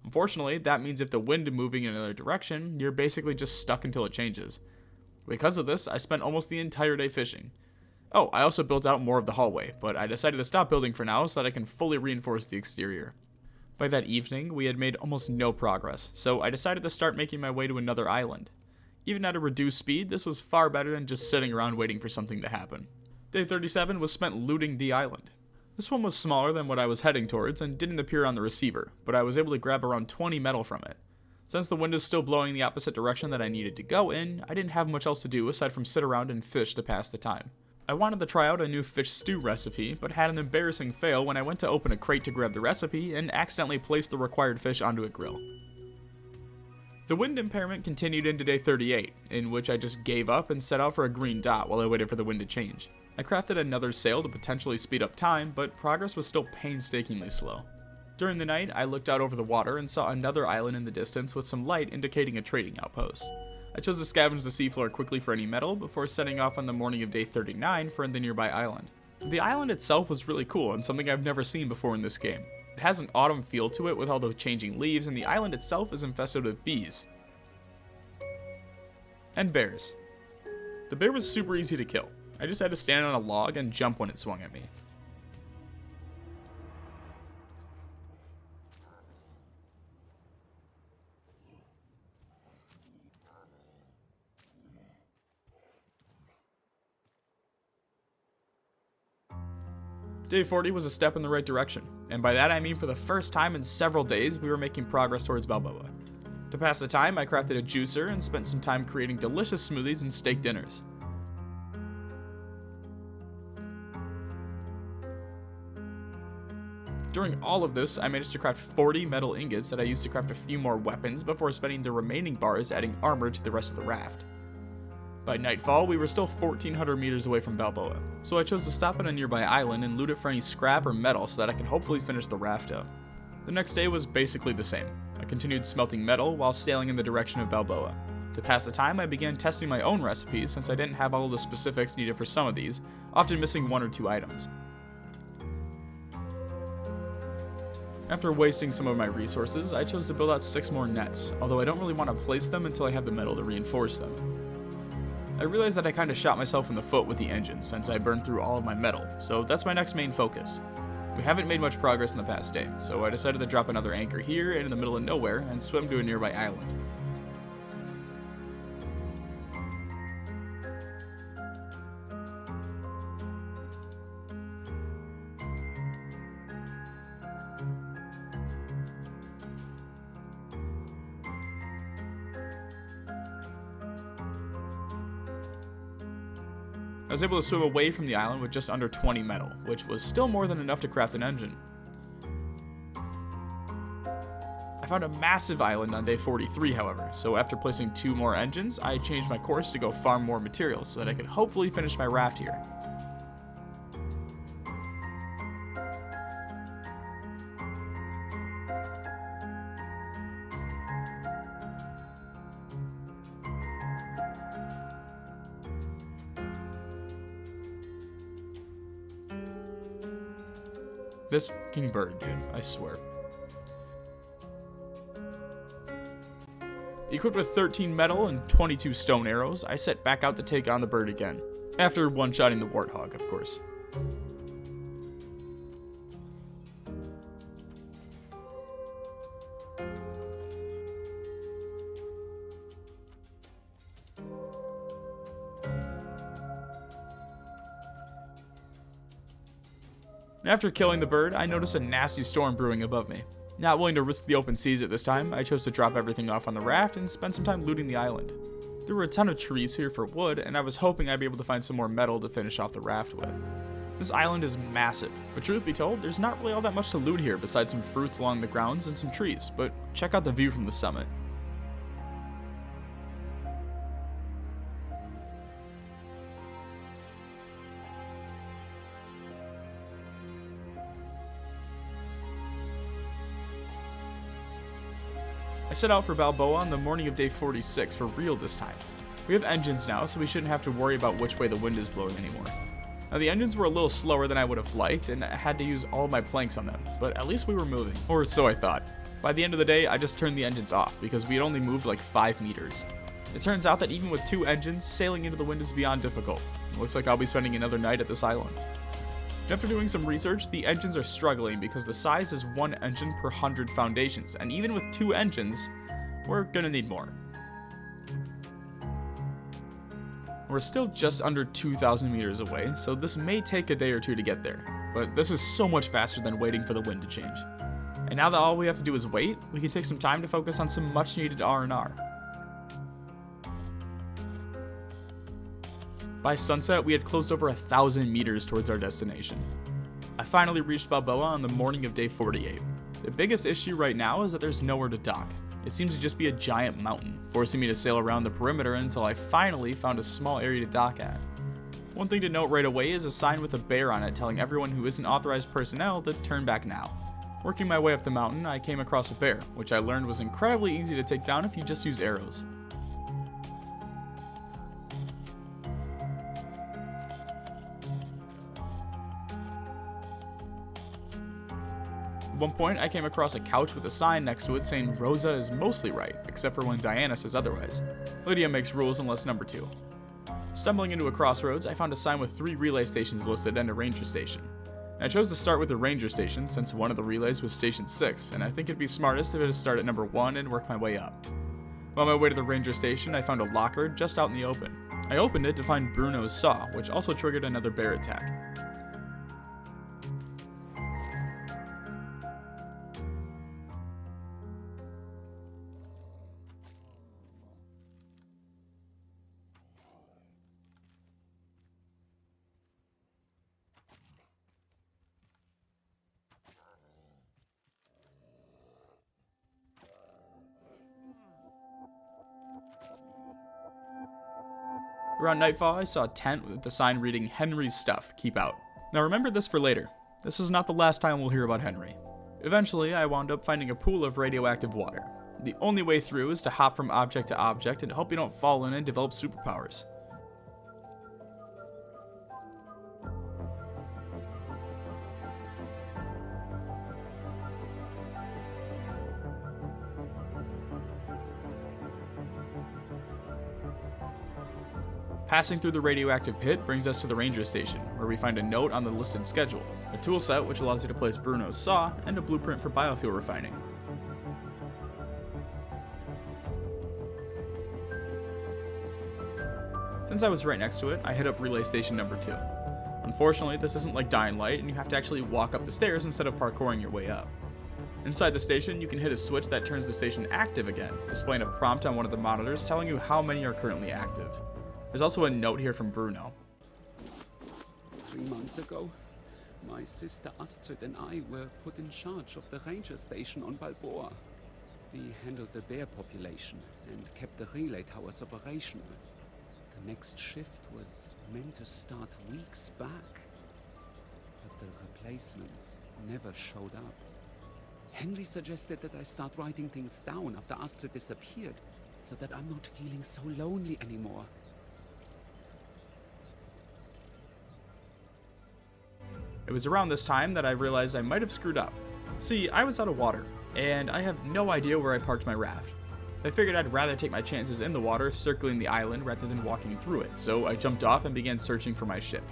Unfortunately, that means if the wind is moving in another direction, you're basically just stuck until it changes. Because of this, I spent almost the entire day fishing. Oh, I also built out more of the hallway, but I decided to stop building for now so that I can fully reinforce the exterior. By that evening, we had made almost no progress, so I decided to start making my way to another island. Even at a reduced speed, this was far better than just sitting around waiting for something to happen. Day 37 was spent looting the island. This one was smaller than what I was heading towards and didn't appear on the receiver, but I was able to grab around 20 metal from it. Since the wind is still blowing the opposite direction that I needed to go in, I didn't have much else to do aside from sit around and fish to pass the time. I wanted to try out a new fish stew recipe, but had an embarrassing fail when I went to open a crate to grab the recipe and accidentally placed the required fish onto a grill. The wind impairment continued into day 38, in which I just gave up and set out for a green dot while I waited for the wind to change. I crafted another sail to potentially speed up time, but progress was still painstakingly slow. During the night, I looked out over the water and saw another island in the distance with some light indicating a trading outpost. I chose to scavenge the seafloor quickly for any metal before setting off on the morning of day 39 for the nearby island. The island itself was really cool and something I've never seen before in this game. It has an autumn feel to it with all the changing leaves, and the island itself is infested with bees. And bears. The bear was super easy to kill. I just had to stand on a log and jump when it swung at me. Day 40 was a step in the right direction, and by that I mean for the first time in several days we were making progress towards Balboa. To pass the time, I crafted a juicer and spent some time creating delicious smoothies and steak dinners. During all of this, I managed to craft 40 metal ingots that I used to craft a few more weapons before spending the remaining bars adding armor to the rest of the raft. By nightfall, we were still 1,400 meters away from Balboa, so I chose to stop at a nearby island and loot it for any scrap or metal so that I could hopefully finish the raft up. The next day was basically the same. I continued smelting metal while sailing in the direction of Balboa. To pass the time, I began testing my own recipes since I didn't have all the specifics needed for some of these, often missing 1 or 2 items. After wasting some of my resources, I chose to build out 6 more nets, although I don't really want to place them until I have the metal to reinforce them. I realized that I kinda shot myself in the foot with the engine since I burned through all of my metal, so that's my next main focus. We haven't made much progress in the past day, so I decided to drop another anchor here in the middle of nowhere and swim to a nearby island. I was able to swim away from the island with just under 20 metal, which was still more than enough to craft an engine. I found a massive island on day 43, however, so after placing 2 more engines, I changed my course to go farm more materials so that I could hopefully finish my raft here. This fucking bird, dude, I swear. Equipped with 13 metal and 22 stone arrows, I set back out to take on the bird again. After one-shotting the warthog, of course. After killing the bird, I noticed a nasty storm brewing above me. Not willing to risk the open seas at this time, I chose to drop everything off on the raft and spend some time looting the island. There were a ton of trees here for wood, and I was hoping I'd be able to find some more metal to finish off the raft with. This island is massive, but truth be told, there's not really all that much to loot here besides some fruits along the grounds and some trees, but check out the view from the summit. I set out for Balboa on the morning of day 46 for real this time. We have engines now, so we shouldn't have to worry about which way the wind is blowing anymore. Now the engines were a little slower than I would have liked, and I had to use all of my planks on them, but at least we were moving, or so I thought. By the end of the day, I just turned the engines off, because we had only moved like 5 meters. It turns out that even with 2 engines, sailing into the wind is beyond difficult. It looks like I'll be spending another night at this island. After doing some research, the engines are struggling because the size is 1 engine per 100 foundations, and even with 2 engines, we're gonna need more. We're still just under 2,000 meters away, so this may take a day or 2 to get there, but this is so much faster than waiting for the wind to change. And now that all we have to do is wait, we can take some time to focus on some much needed R&R. By sunset, we had closed over 1,000 meters towards our destination. I finally reached Balboa on the morning of day 48. The biggest issue right now is that there's nowhere to dock. It seems to just be a giant mountain, forcing me to sail around the perimeter until I finally found a small area to dock at. One thing to note right away is a sign with a bear on it telling everyone who isn't authorized personnel to turn back now. Working my way up the mountain, I came across a bear, which I learned was incredibly easy to take down if you just use arrows. At one point, I came across a couch with a sign next to it saying Rosa is mostly right, except for when Diana says otherwise. Lydia makes rules unless number 2. Stumbling into a crossroads, I found a sign with 3 relay stations listed and a ranger station. I chose to start with the ranger station since one of the relays was station 6, and I think it'd be smartest if I just start at number 1 and work my way up. On my way to the ranger station, I found a locker just out in the open. I opened it to find Bruno's saw, which also triggered another bear attack. Around nightfall, I saw a tent with the sign reading, "Henry's stuff, keep out." Now remember this for later. This is not the last time we'll hear about Henry. Eventually, I wound up finding a pool of radioactive water. The only way through is to hop from object to object and hope you don't fall in and develop superpowers. Passing through the radioactive pit brings us to the ranger station, where we find a note on the listed schedule, a tool set which allows you to place Bruno's saw, and a blueprint for biofuel refining. Since I was right next to it, I hit up relay station number 2. Unfortunately, this isn't like Dying Light, and you have to actually walk up the stairs instead of parkouring your way up. Inside the station, you can hit a switch that turns the station active again, displaying a prompt on one of the monitors telling you how many are currently active. There's also a note here from Bruno. 3 months ago, my sister Astrid and I were put in charge of the ranger station on Balboa. We handled the bear population and kept the relay towers operational. The next shift was meant to start weeks back, but the replacements never showed up. Henry suggested that I start writing things down after Astrid disappeared, so that I'm not feeling so lonely anymore. It was around this time that I realized I might have screwed up. See, I was out of water, and I have no idea where I parked my raft. I figured I'd rather take my chances in the water circling the island rather than walking through it, so I jumped off and began searching for my ship.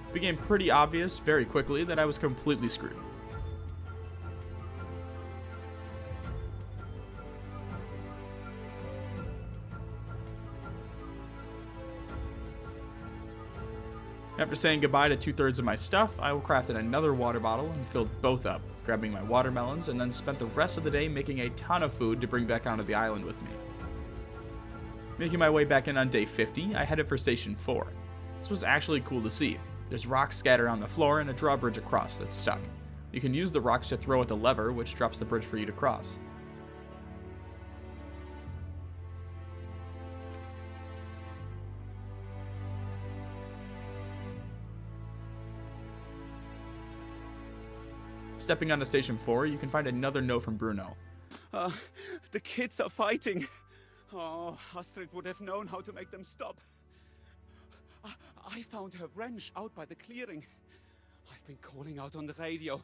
It became pretty obvious very quickly that I was completely screwed. After saying goodbye to 2/3 of my stuff, I crafted another water bottle and filled both up, grabbing my watermelons, and then spent the rest of the day making a ton of food to bring back onto the island with me. Making my way back in on day 50, I headed for Station 4. This was actually cool to see. There's rocks scattered on the floor and a drawbridge across that's stuck. You can use the rocks to throw at the lever, which drops the bridge for you to cross. Stepping onto Station 4, you can find another note from Bruno. The kids are fighting. Oh, Astrid would have known how to make them stop. I found her wrench out by the clearing. I've been calling out on the radio.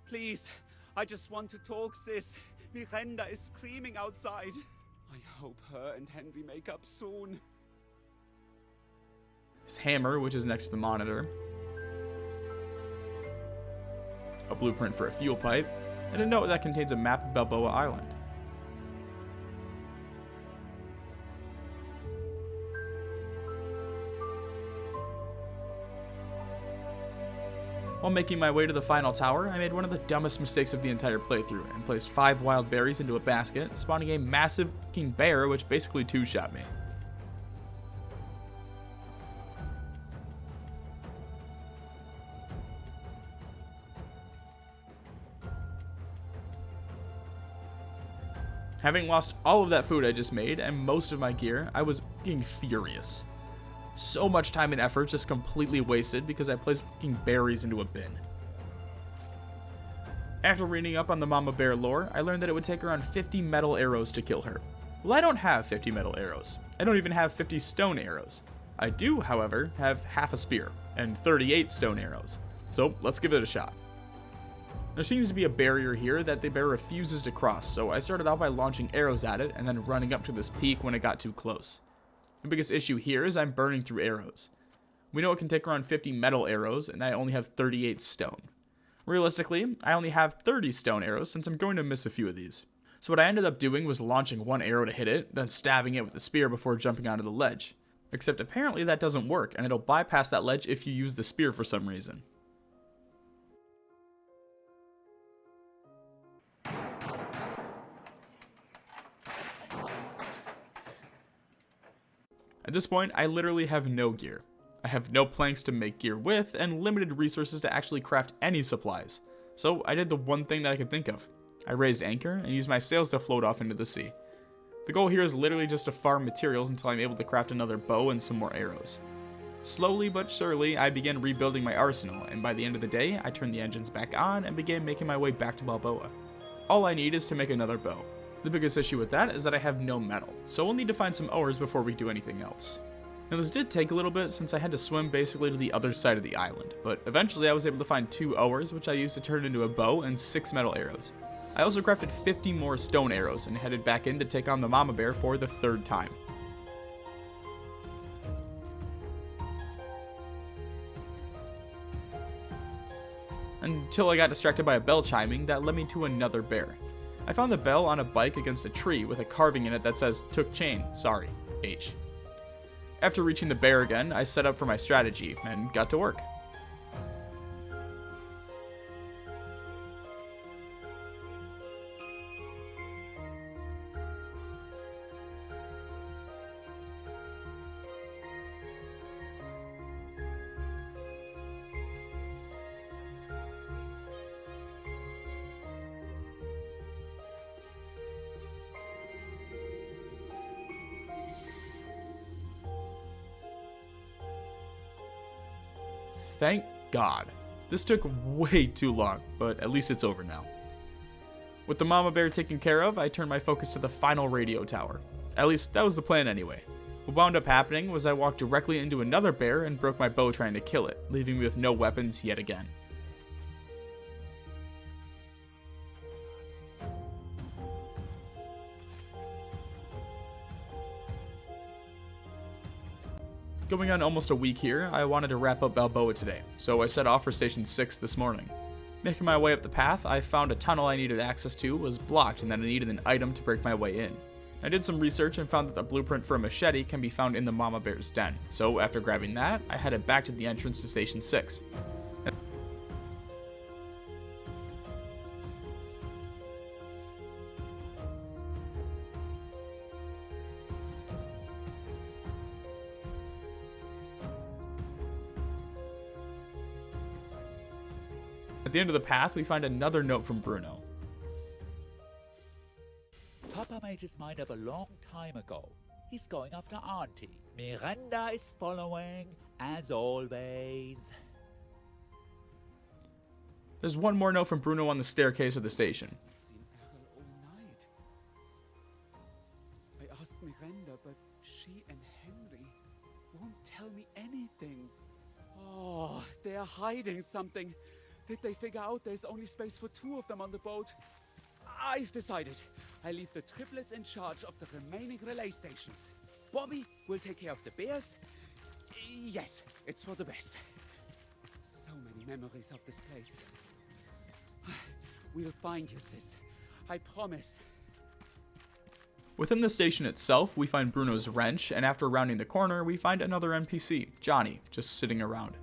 Please, I just want to talk, sis. Miranda is screaming outside. I hope her and Henry make up soon. His hammer, which is next to the monitor. A blueprint for a fuel pipe, and a note that contains a map of Balboa Island. While making my way to the final tower, I made one of the dumbest mistakes of the entire playthrough and placed 5 wild berries into a basket, spawning a massive fucking bear which basically two-shot me. Having lost all of that food I just made and most of my gear, I was fucking furious. So much time and effort just completely wasted because I placed fucking berries into a bin. After reading up on the Mama Bear lore, I learned that it would take around 50 metal arrows to kill her. Well, I don't have 50 metal arrows. I don't even have 50 stone arrows. I do, however, have half a spear and 38 stone arrows. So let's give it a shot. There seems to be a barrier here that the bear refuses to cross, so I started out by launching arrows at it and then running up to this peak when it got too close. The biggest issue here is I'm burning through arrows. We know it can take around 50 metal arrows, and I only have 38 stone. Realistically, I only have 30 stone arrows since I'm going to miss a few of these. So what I ended up doing was launching one arrow to hit it, then stabbing it with the spear before jumping onto the ledge. Except apparently that doesn't work, and it'll bypass that ledge if you use the spear for some reason. At this point, I literally have no gear. I have no planks to make gear with, and limited resources to actually craft any supplies. So I did the one thing that I could think of. I raised anchor and used my sails to float off into the sea. The goal here is literally just to farm materials until I'm able to craft another bow and some more arrows. Slowly but surely, I began rebuilding my arsenal, and by the end of the day, I turned the engines back on and began making my way back to Balboa. All I need is to make another bow. The biggest issue with that is that I have no metal, so we'll need to find some ores before we do anything else. Now this did take a little bit since I had to swim basically to the other side of the island, but eventually I was able to find 2 ores which I used to turn into a bow and 6 metal arrows. I also crafted 50 more stone arrows and headed back in to take on the mama bear for the 3rd time. Until I got distracted by a bell chiming that led me to another bear. I found the bell on a bike against a tree with a carving in it that says, "Took chain, sorry, H." After reaching the bear again, I set up for my strategy and got to work. Thank God. This took way too long, but at least it's over now. With the mama bear taken care of, I turned my focus to the final radio tower. At least that was the plan anyway. What wound up happening was I walked directly into another bear and broke my bow trying to kill it, leaving me with no weapons yet again. Going on almost a week here, I wanted to wrap up Balboa today, so I set off for Station 6 this morning. Making my way up the path, I found a tunnel I needed access to was blocked and that I needed an item to break my way in. I did some research and found that the blueprint for a machete can be found in the mama bear's den, so after grabbing that, I headed back to the entrance to Station 6. At the end of the path, we find another note from Bruno. Papa made his mind up a long time ago. He's going after Auntie. Miranda is following, as always. There's one more note from Bruno on the staircase of the station. Seen Errol all night. I asked Miranda, but she and Henry won't tell me anything. Oh, they're hiding something. Did they figure out there's only space for 2 of them on the boat? I've decided. I leave the triplets in charge of the remaining relay stations. Bobby will take care of the bears. Yes, it's for the best. So many memories of this place. We'll find you, sis. I promise. Within the station itself, we find Bruno's wrench, and after rounding the corner, we find another NPC, Johnny, just sitting around.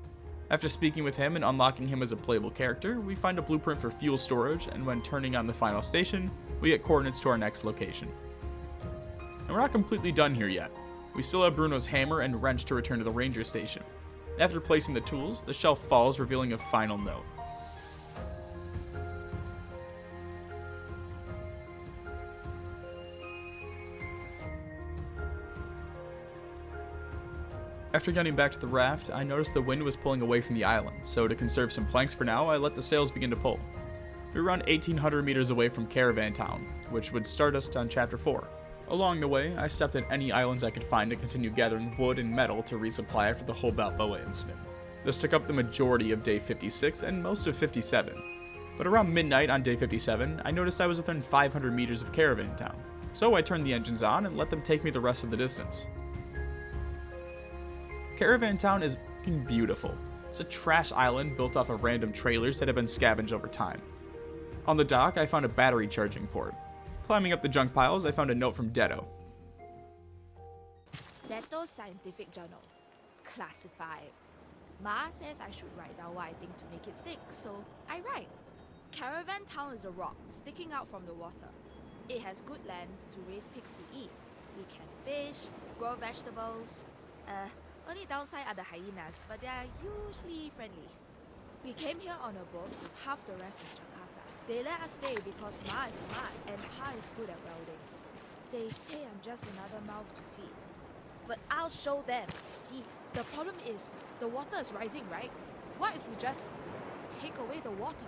After speaking with him and unlocking him as a playable character, we find a blueprint for fuel storage, and when turning on the final station, we get coordinates to our next location. And we're not completely done here yet. We still have Bruno's hammer and wrench to return to the ranger station. After placing the tools, the shelf falls, revealing a final note. After getting back to the raft, I noticed the wind was pulling away from the island, so to conserve some planks for now, I let the sails begin to pull. We were around 1,800 meters away from Caravan Town, which would start us on Chapter 4. Along the way, I stopped at any islands I could find to continue gathering wood and metal to resupply after the whole Balboa incident. This took up the majority of day 56 and most of 57. But around midnight on day 57, I noticed I was within 500 meters of Caravan Town, so I turned the engines on and let them take me the rest of the distance. Caravan Town is fucking beautiful. It's a trash island built off of random trailers that have been scavenged over time. On the dock, I found a battery charging port. Climbing up the junk piles, I found a note from Detto. Detto Scientific Journal. Classified. Ma says I should write down what I think to make it stick, so I write. Caravan Town is a rock sticking out from the water. It has good land to raise pigs to eat. We can fish, grow vegetables. Only downside are the hyenas, but they are usually friendly. We came here on a boat with half the rest of Jakarta. They let us stay because Ma is smart and Pa is good at welding. They say I'm just another mouth to feed. But I'll show them. See, the problem is, the water is rising, right? What if we just take away the water?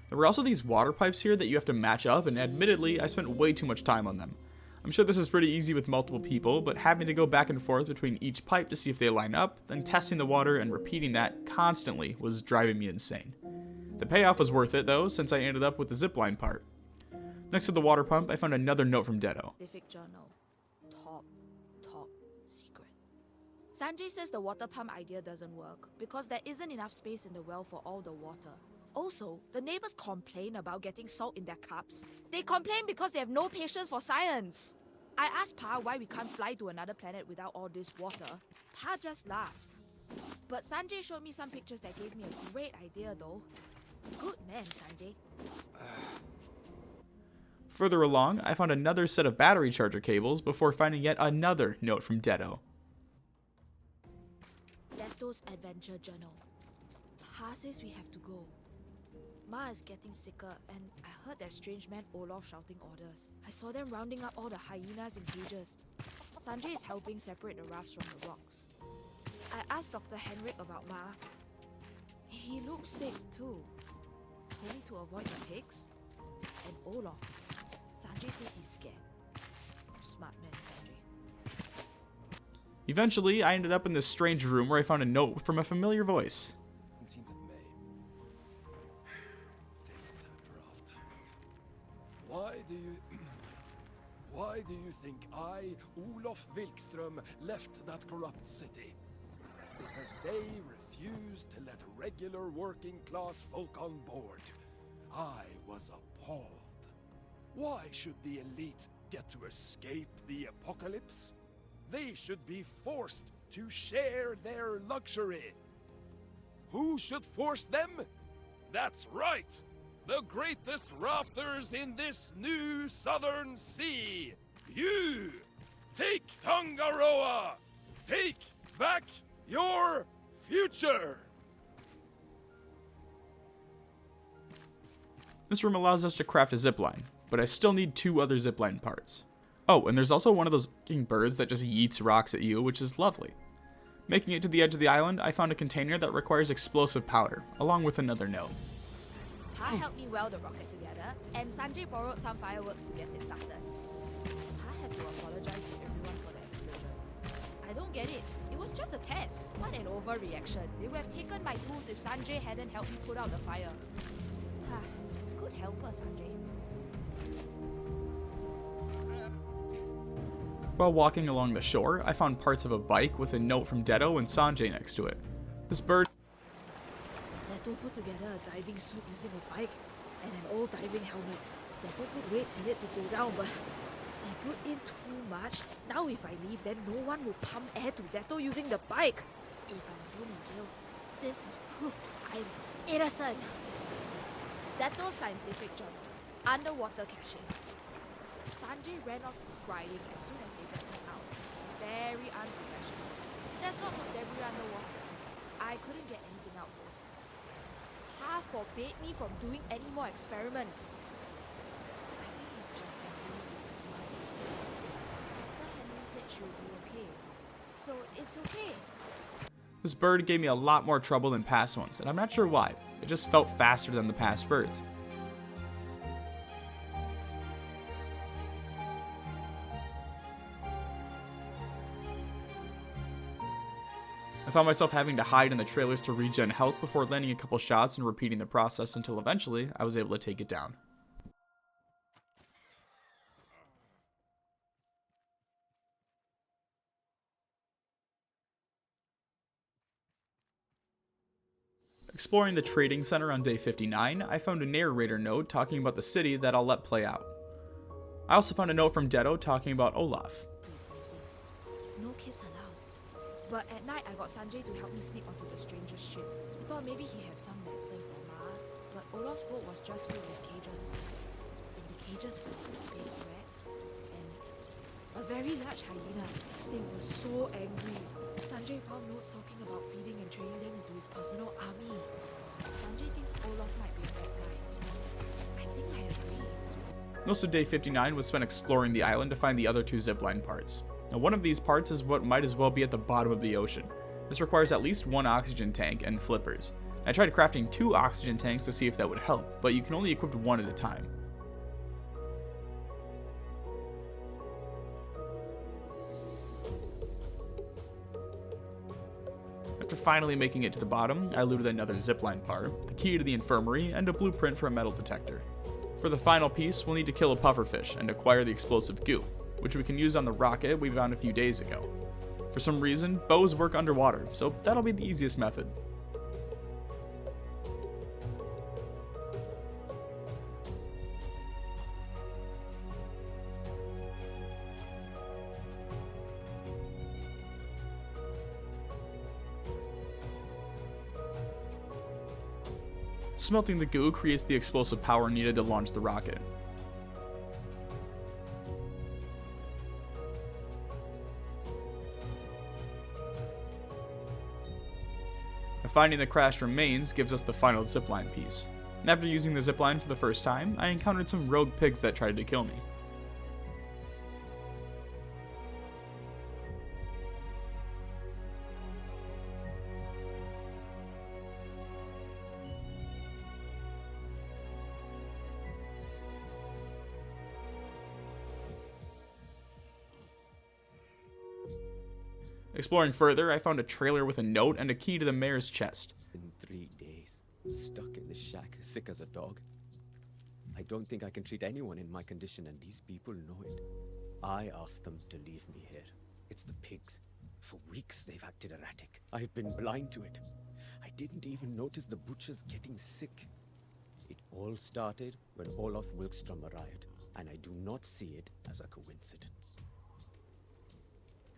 There were also these water pipes here that you have to match up, and admittedly, I spent way too much time on them. I'm sure this is pretty easy with multiple people, but having to go back and forth between each pipe to see if they line up, then testing the water and repeating that constantly was driving me insane. The payoff was worth it though, since I ended up with the zipline part. Next to the water pump, I found another note from Detto. Scientific journal. Top secret. Sanjay says the water pump idea doesn't work because there isn't enough space in the well for all the water. Also, the neighbors complain about getting salt in their cups. They complain because they have no patience for science. I asked Pa why we can't fly to another planet without all this water. Pa just laughed. But Sanjay showed me some pictures that gave me a great idea though. Good man, Sanjay. Further along, I found another set of battery charger cables before finding yet another note from Detto. Detto's adventure journal. Pa says we have to go. Ma is getting sicker, and I heard that strange man Olaf shouting orders. I saw them rounding up all the hyenas in cages. Sanjay is helping separate the rafts from the rocks. I asked Dr. Henrik about Ma. He looks sick too. Told me to avoid the pigs. And Olaf. Sanjay says he's scared. Smart man, Sanjay. Eventually, I ended up in this strange room where I found a note from a familiar voice. 17th of May. 5th draft. Why do you think I, Olof Wilkström, left that corrupt city? Because they refused to let regular working class folk on board. I was appalled. Why should the elite get to escape the apocalypse? They should be forced to share their luxury. Who should force them? That's right! The greatest rafters in this new southern sea! You! Take Tangaroa! Take back your future! This room allows us to craft a zipline, but I still need 2 other zipline parts. Oh, and there's also one of those fucking birds that just yeets rocks at you, which is lovely. Making it to the edge of the island, I found a container that requires explosive powder, along with another note. Pa helped me weld the rocket together, and Sanjay borrowed some fireworks to get it started. Pa had to apologize to everyone for the explosion. I don't get it. It was just a test. What an overreaction. They would have taken my tools if Sanjay hadn't helped me put out the fire. Good helper, Sanjay. While walking along the shore, I found parts of a bike with a note from Detto and Sanjay next to it. This bird... Detto put together a diving suit using a bike and an old diving helmet. Detto put weights in it to go down, but he put in too much. Now if I leave, then no one will pump air to Detto using the bike. If I'm thrown in jail, this is proof I'm innocent. Detto's scientific journal. Underwater caching. Sanjay ran off crying as soon as they let me out. Very unprofessional. There's lots of debris underwater. I couldn't get anything out though. Pa forbade me from doing any more experiments. I think he's just angry with his mother. Dr. Henry said she'll be okay. So it's okay. This bird gave me a lot more trouble than past ones, and I'm not sure why. It just felt faster than the past birds. I found myself having to hide in the trailers to regen health before landing a couple shots and repeating the process until eventually I was able to take it down. Exploring the trading center on day 59, I found a narrator note talking about the city that I'll let play out. I also found a note from Detto talking about Olaf. No kids allowed. But at night, I got Sanjay to help me sneak onto the stranger's ship. I thought maybe he had some medicine for Ma, but Olaf's boat was just filled with cages. In the cages were big rats and a very large hyenas. They were so angry. Sanjay found notes talking about feeding and training them into his personal army. Sanjay thinks Olaf might be a bad guy. I think I agree. Most of day 59 was spent exploring the island to find the other 2 zipline parts. Now, one of these parts is what might as well be at the bottom of the ocean. This requires at least 1 oxygen tank and flippers. I tried crafting 2 oxygen tanks to see if that would help, but you can only equip 1 at a time. After finally making it to the bottom, I looted another zipline part, the key to the infirmary, and a blueprint for a metal detector. For the final piece, we'll need to kill a pufferfish and acquire the explosive goo, which we can use on the rocket we found a few days ago. For some reason, bows work underwater, so that'll be the easiest method. Smelting the goo creates the explosive power needed to launch the rocket. Finding the crashed remains gives us the final zipline piece. And after using the zipline for the first time, I encountered some rogue pigs that tried to kill me. Exploring further, I found a trailer with a note and a key to the mayor's chest. In 3 days, stuck in the shack, sick as a dog. I don't think I can treat anyone in my condition, and these people know it. I asked them to leave me here. It's the pigs. For weeks they've acted erratic. I've been blind to it. I didn't even notice the butchers getting sick. It all started when Olaf Wilkstrom arrived, and I do not see it as a coincidence.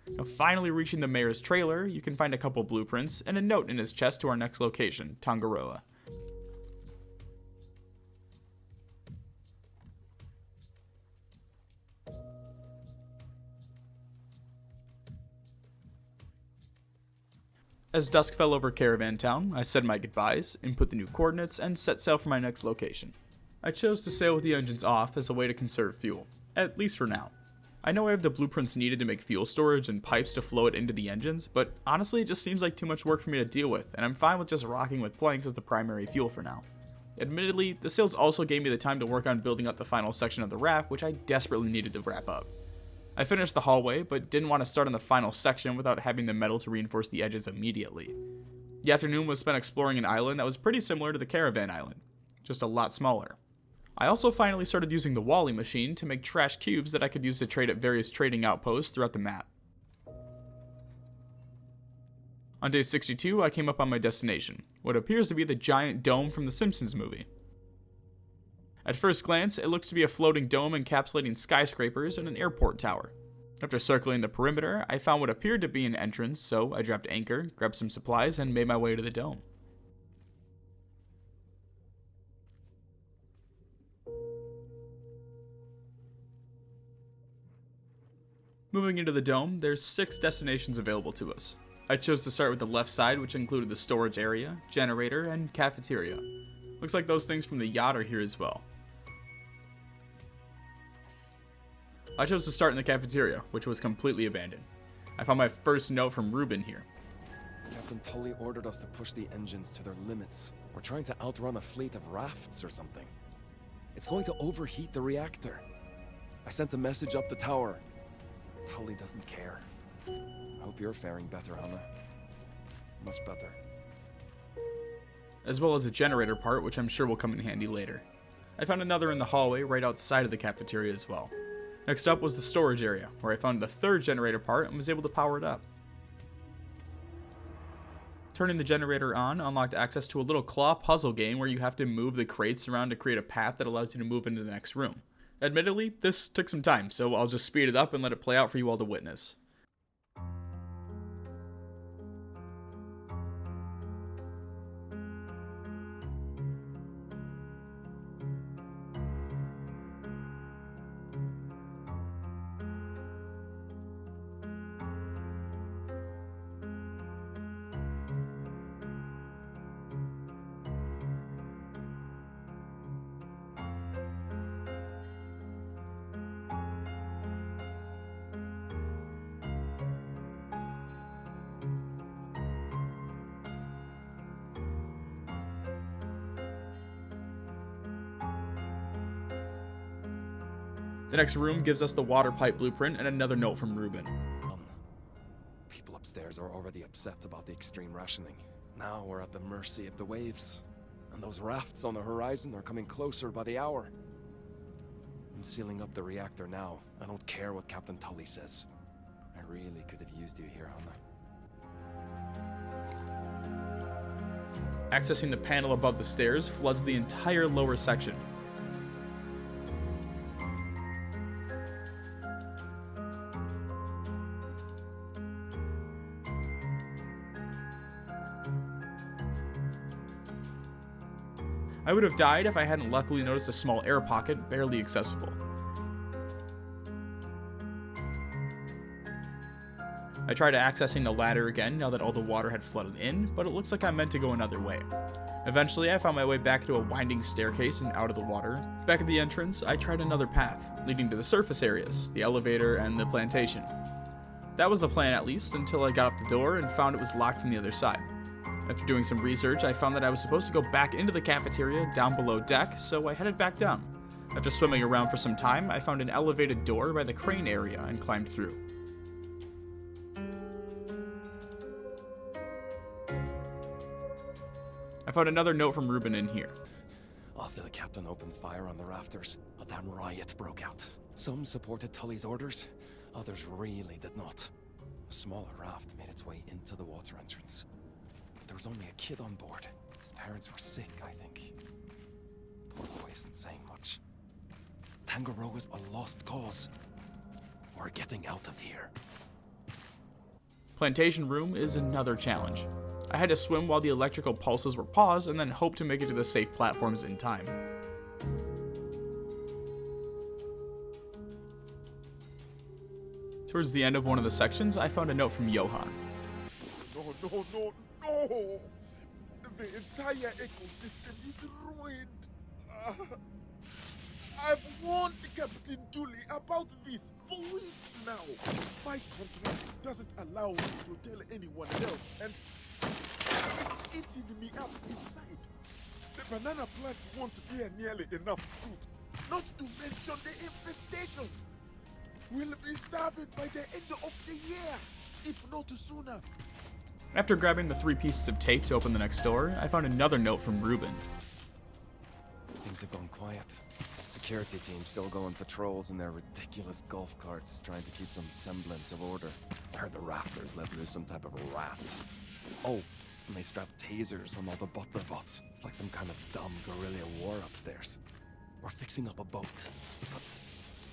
Now, finally reaching the mayor's trailer, you can find a couple blueprints and a note in his chest to our next location, Tangaroa. As dusk fell over Caravan Town, I said my goodbyes, input the new coordinates, and set sail for my next location. I chose to sail with the engines off as a way to conserve fuel, at least for now. I know I have the blueprints needed to make fuel storage and pipes to flow it into the engines, but honestly it just seems like too much work for me to deal with, and I'm fine with just rocking with planks as the primary fuel for now. Admittedly, the sails also gave me the time to work on building up the final section of the raft, which I desperately needed to wrap up. I finished the hallway, but didn't want to start on the final section without having the metal to reinforce the edges immediately. The afternoon was spent exploring an island that was pretty similar to the Caravan Island, just a lot smaller. I also finally started using the Wally machine to make trash cubes that I could use to trade at various trading outposts throughout the map. On day 62, I came up on my destination, what appears to be the giant dome from the Simpsons movie. At first glance, it looks to be a floating dome encapsulating skyscrapers and an airport tower. After circling the perimeter, I found what appeared to be an entrance, so I dropped anchor, grabbed some supplies, and made my way to the dome. Moving into the dome, there's 6 destinations available to us. I chose to start with the left side, which included the storage area, generator, and cafeteria. Looks like those things from the yacht are here as well. I chose to start in the cafeteria, which was completely abandoned. I found my first note from Ruben here. Captain Tully ordered us to push the engines to their limits. We're trying to outrun a fleet of rafts or something. It's going to overheat the reactor. I sent a message up the tower. Tully doesn't care. I hope you're faring better, Anna. Much better. As well as a generator part, which I'm sure will come in handy later. I found another in the hallway right outside of the cafeteria as well. Next up was the storage area, where I found the 3rd generator part and was able to power it up. Turning the generator on unlocked access to a little claw puzzle game where you have to move the crates around to create a path that allows you to move into the next room. Admittedly, this took some time, so I'll just speed it up and let it play out for you all to witness. The next room gives us the water pipe blueprint and another note from Ruben. People upstairs are already upset about the extreme rationing. Now we're at the mercy of the waves. And those rafts on the horizon are coming closer by the hour. I'm sealing up the reactor now. I don't care what Captain Tully says. I really could have used you here, Hannah. Accessing the panel above the stairs floods the entire lower section. I would have died if I hadn't luckily noticed a small air pocket barely accessible. I tried accessing the ladder again now that all the water had flooded in, but it looks like I'm meant to go another way. Eventually, I found my way back to a winding staircase and out of the water. Back at the entrance, I tried another path, leading to the surface areas, the elevator, and the plantation. That was the plan at least, until I got up the door and found it was locked from the other side. After doing some research, I found that I was supposed to go back into the cafeteria down below deck, so I headed back down. After swimming around for some time, I found an elevated door by the crane area and climbed through. I found another note from Ruben in here. After the captain opened fire on the rafters, a damn riot broke out. Some supported Tully's orders, others really did not. A smaller raft made its way into the water entrance. There was only a kid on board. His parents were sick, I think. Poor boy isn't saying much. Tangaroa's a lost cause. We're getting out of here. Plantation room is another challenge. I had to swim while the electrical pulses were paused and then hope to make it to the safe platforms in time. Towards the end of one of the sections, I found a note from Johan. No. The entire ecosystem is ruined. I've warned Captain Tully about this for weeks now. My contract doesn't allow me to tell anyone else, and it's eating me up inside. The banana plants won't bear nearly enough fruit, not to mention the infestations. We'll be starving by the end of the year, if not sooner. After grabbing the 3 pieces of tape to open the next door, I found another note from Ruben. Things have gone quiet. Security team still going patrols in their ridiculous golf carts, trying to keep some semblance of order. I heard the rafters let loose some type of rat. Oh, and they strapped tasers on all the butler bots. It's like some kind of dumb guerrilla war upstairs. We're fixing up a boat, but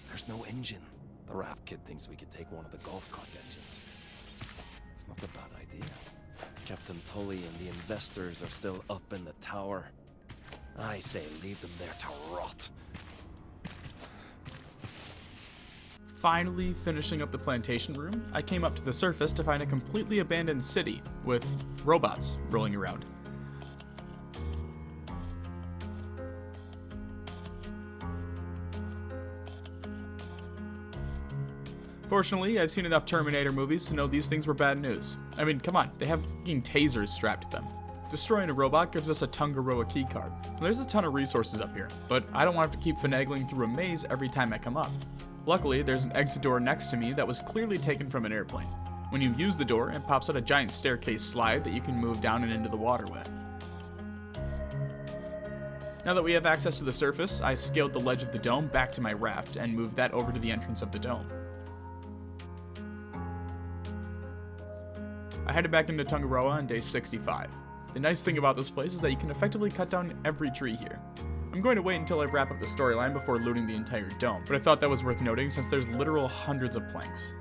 there's no engine. The raft kid thinks we could take one of the golf cart engines. It's not a bad idea. Captain Tully and the investors are still up in the tower. I say leave them there to rot. Finally finishing up the plantation room, I came up to the surface to find a completely abandoned city with robots rolling around. Fortunately, I've seen enough Terminator movies to know these things were bad news. I mean, come on, they have fucking tasers strapped to them. Destroying a robot gives us a Tangaroa keycard. There's a ton of resources up here, but I don't want to keep finagling through a maze every time I come up. Luckily, there's an exit door next to me that was clearly taken from an airplane. When you use the door, it pops out a giant staircase slide that you can move down and into the water with. Now that we have access to the surface, I scaled the ledge of the dome back to my raft and moved that over to the entrance of the dome. I headed back into Tangaroa on day 65. The nice thing about this place is that you can effectively cut down every tree here. I'm going to wait until I wrap up the storyline before looting the entire dome, but I thought that was worth noting since there's literal hundreds of planks.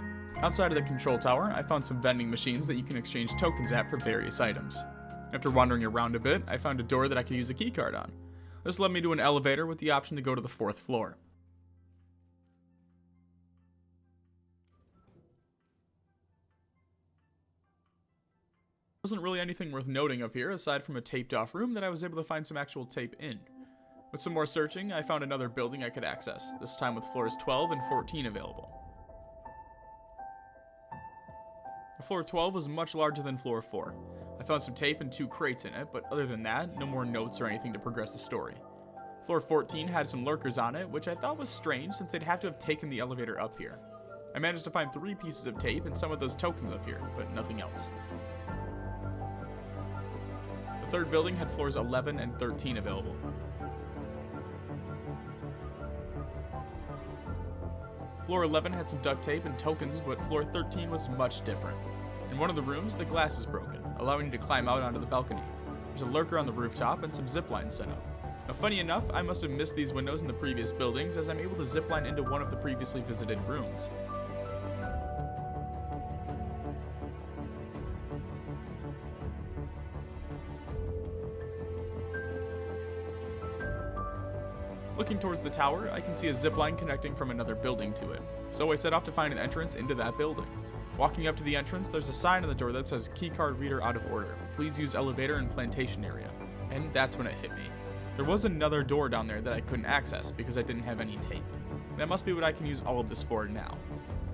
Outside of the control tower, I found some vending machines that you can exchange tokens at for various items. After wandering around a bit, I found a door that I could use a keycard on. This led me to an elevator with the option to go to the 4th floor. Wasn't really anything worth noting up here aside from a taped off room that I was able to find some actual tape in. With some more searching, I found another building I could access, this time with floors 12 and 14 available. Floor 12 was much larger than floor 4. I found some tape and 2 crates in it, but other than that, no more notes or anything to progress the story. Floor 14 had some lurkers on it, which I thought was strange since they'd have to have taken the elevator up here. I managed to find 3 pieces of tape and some of those tokens up here, but nothing else. The 3rd building had floors 11 and 13 available. Floor 11 had some duct tape and tokens, but floor 13 was much different. In one of the rooms, the glass is broken, allowing you to climb out onto the balcony. There's a lurker on the rooftop and some zip lines set up. Now, funny enough, I must have missed these windows in the previous buildings, as I'm able to zipline into one of the previously visited rooms. Looking towards the tower, I can see a zipline connecting from another building to it, so I set off to find an entrance into that building. Walking up to the entrance, there's a sign on the door that says keycard reader out of order. Please use elevator in plantation area. And that's when it hit me. There was another door down there that I couldn't access because I didn't have any tape. That must be what I can use all of this for now.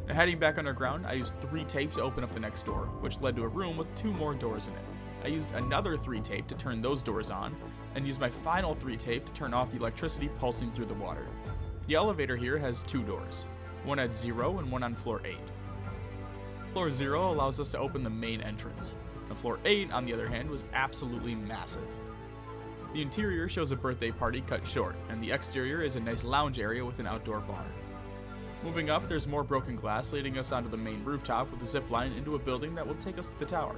Now, heading back underground, I used 3 tape to open up the next door, which led to a room with 2 more doors in it. I used another 3 tape to turn those doors on, and used my final 3 tape to turn off the electricity pulsing through the water. The elevator here has 2 doors, one at 0 and one on floor 8. Floor 0 allows us to open the main entrance. Now, floor 8, on the other hand, was absolutely massive. The interior shows a birthday party cut short, and the exterior is a nice lounge area with an outdoor bar. Moving up, there's more broken glass leading us onto the main rooftop with a zip line into a building that will take us to the tower.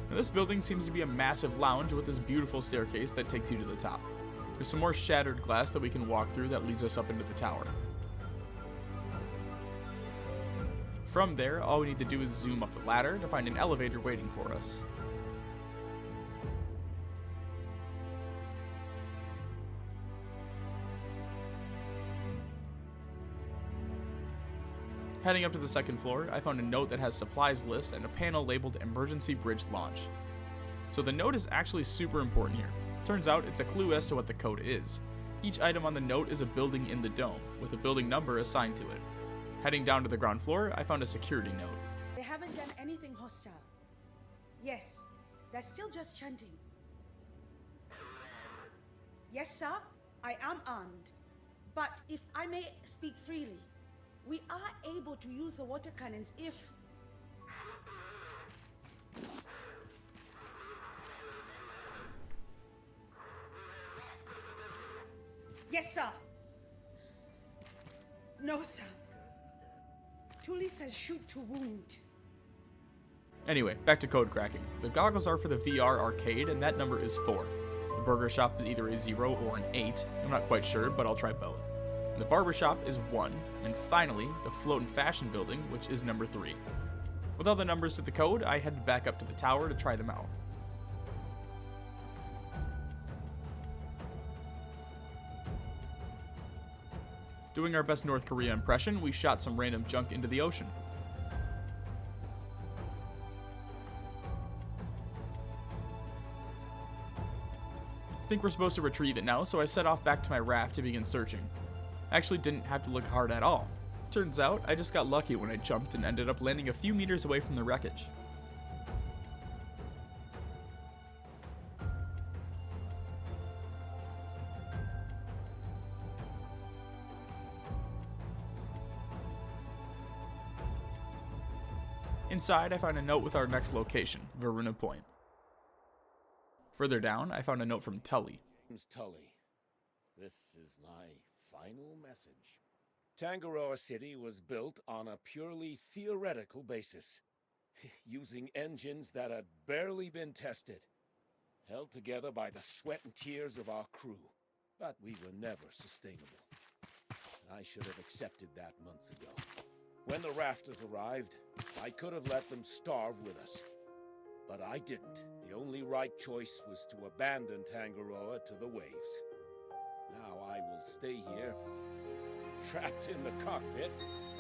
Now, this building seems to be a massive lounge with this beautiful staircase that takes you to the top. There's some more shattered glass that we can walk through that leads us up into the tower. From there, all we need to do is zoom up the ladder to find an elevator waiting for us. Heading up to the 2nd floor, I found a note that has supplies list and a panel labeled Emergency Bridge Launch. So the note is actually super important here. Turns out it's a clue as to what the code is. Each item on the note is a building in the dome, with a building number assigned to it. Heading down to the ground floor, I found a security note. They haven't done anything hostile. Yes, they're still just chanting. Yes, sir, I am armed. But if I may speak freely, we are able to use the water cannons if... Yes, sir. No, sir. Tully says shoot to wound. Anyway, back to code cracking. The goggles are for the VR arcade, and that number is 4. The burger shop is either a 0 or an 8. I'm not quite sure, but I'll try both. And the barber shop is 1. And finally, the float and fashion building, which is number 3. With all the numbers to the code, I headed back up to the tower to try them out. Doing our best North Korea impression, we shot some random junk into the ocean. I think we're supposed to retrieve it now, so I set off back to my raft to begin searching. I actually didn't have to look hard at all. Turns out, I just got lucky when I jumped and ended up landing a few meters away from the wreckage. Inside, I found a note with our next location, Varuna Point. Further down, I found a note from Tully. Tully, this is my final message. Tangaroa City was built on a purely theoretical basis, using engines that had barely been tested, held together by the sweat and tears of our crew, but we were never sustainable. I should have accepted that months ago. When the rafters arrived, I could have let them starve with us. But I didn't. The only right choice was to abandon Tangaroa to the waves. Now I will stay here, trapped in the cockpit,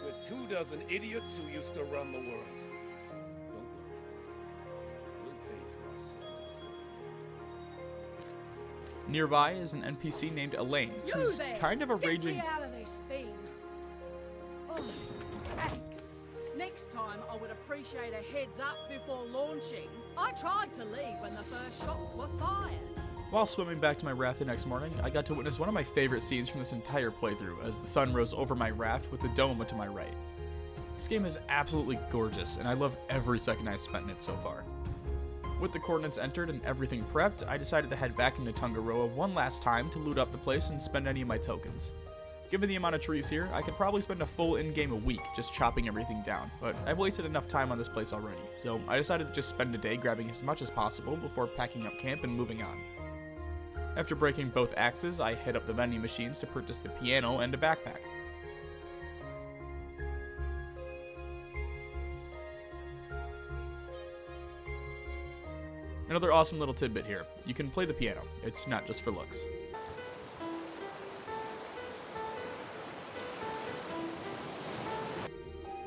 with 24 idiots who used to run the world. Don't worry. We'll pay for our sins before the end. Nearby is an NPC named Elaine, who's kind of a raging... Get me out of this thing. Oh, thanks. Next Next time, I would appreciate a heads up before launching. I tried to leave when the first shots were fired. While swimming back to my raft the next morning, I got to witness one of my favorite scenes from this entire playthrough as the sun rose over my raft with the dome to my right. This game is absolutely gorgeous, and I love every second I've spent in it so far. With the coordinates entered and everything prepped, I decided to head back into Tangaroa one last time to loot up the place and spend any of my tokens. Given the amount of trees here, I could probably spend a full in-game a week just chopping everything down, but I've wasted enough time on this place already, so I decided to just spend a day grabbing as much as possible before packing up camp and moving on. After breaking both axes, I hit up the vending machines to purchase the piano and a backpack. Another awesome little tidbit here. You can play the piano. It's not just for looks.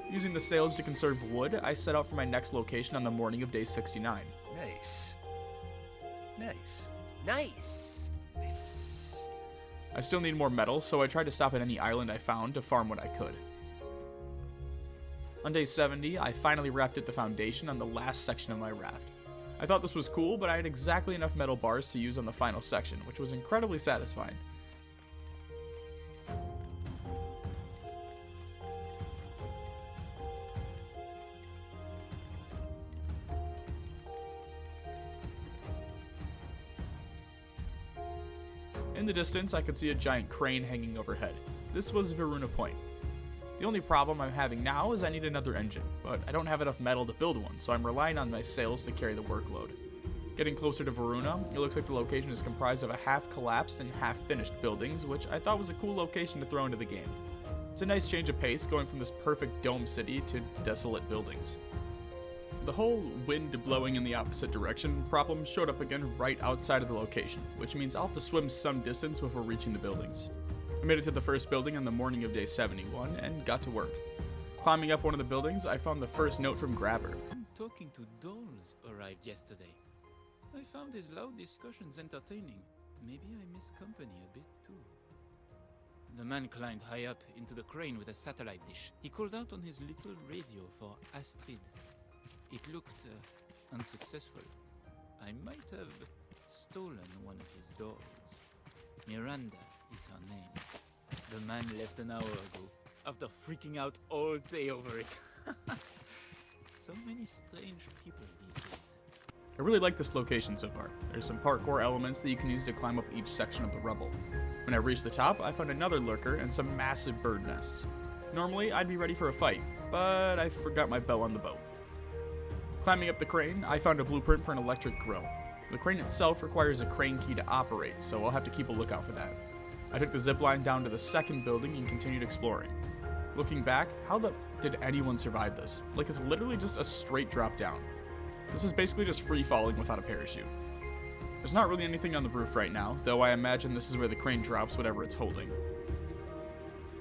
Using the sails to conserve wood, I set out for my next location on the morning of day 69. Nice. Nice. Nice. Nice. I still need more metal, so I tried to stop at any island I found to farm what I could. On day 70, I finally wrapped at the foundation on the last section of my raft. I thought this was cool, but I had exactly enough metal bars to use on the final section, which was incredibly satisfying. In the distance, I could see a giant crane hanging overhead. This was Varuna Point. The only problem I'm having now is I need another engine, but I don't have enough metal to build one, so I'm relying on my sails to carry the workload. Getting closer to Varuna, it looks like the location is comprised of a half-collapsed and half-finished buildings, which I thought was a cool location to throw into the game. It's a nice change of pace going from this perfect dome city to desolate buildings. The whole wind blowing in the opposite direction problem showed up again right outside of the location, which means I'll have to swim some distance before reaching the buildings. I made it to the first building on the morning of day 71 and got to work. Climbing up one of the buildings, I found the first note from Grabber. Talking to dolls arrived yesterday. I found his loud discussions entertaining. Maybe I miss company a bit too. The man climbed high up into the crane with a satellite dish. He called out on his little radio for Astrid. It looked unsuccessful. I might have stolen one of his dolls. Miranda is her name. The man left an hour ago, after freaking out all day over it. So many strange people these days. I really like this location so far. There's some parkour elements that you can use to climb up each section of the rubble. When I reached the top, I found another lurker and some massive bird nests. Normally, I'd be ready for a fight, but I forgot my bow on the boat. Climbing up the crane, I found a blueprint for an electric grill. The crane itself requires a crane key to operate, so I'll have to keep a lookout for that. I took the zipline down to the second building and continued exploring. Looking back, how the did anyone survive this? Like, it's literally just a straight drop down. This is basically just free falling without a parachute. There's not really anything on the roof right now, though I imagine this is where the crane drops whatever it's holding.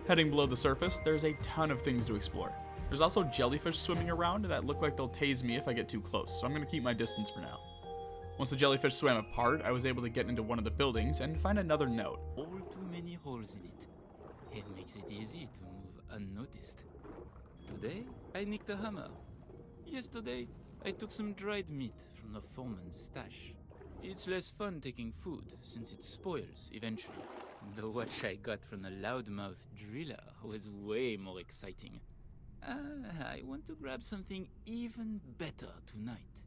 Heading below the surface, there's a ton of things to explore. There's also jellyfish swimming around that look like they'll tase me if I get too close, so I'm going to keep my distance for now. Once the jellyfish swam apart, I was able to get into one of the buildings and find another note. All too many holes in it. It makes it easy to move unnoticed. Today, I nicked a hammer. Yesterday, I took some dried meat from the foreman's stash. It's less fun taking food, since it spoils eventually. The watch I got from the loudmouth driller was way more exciting. I want to grab something even better tonight.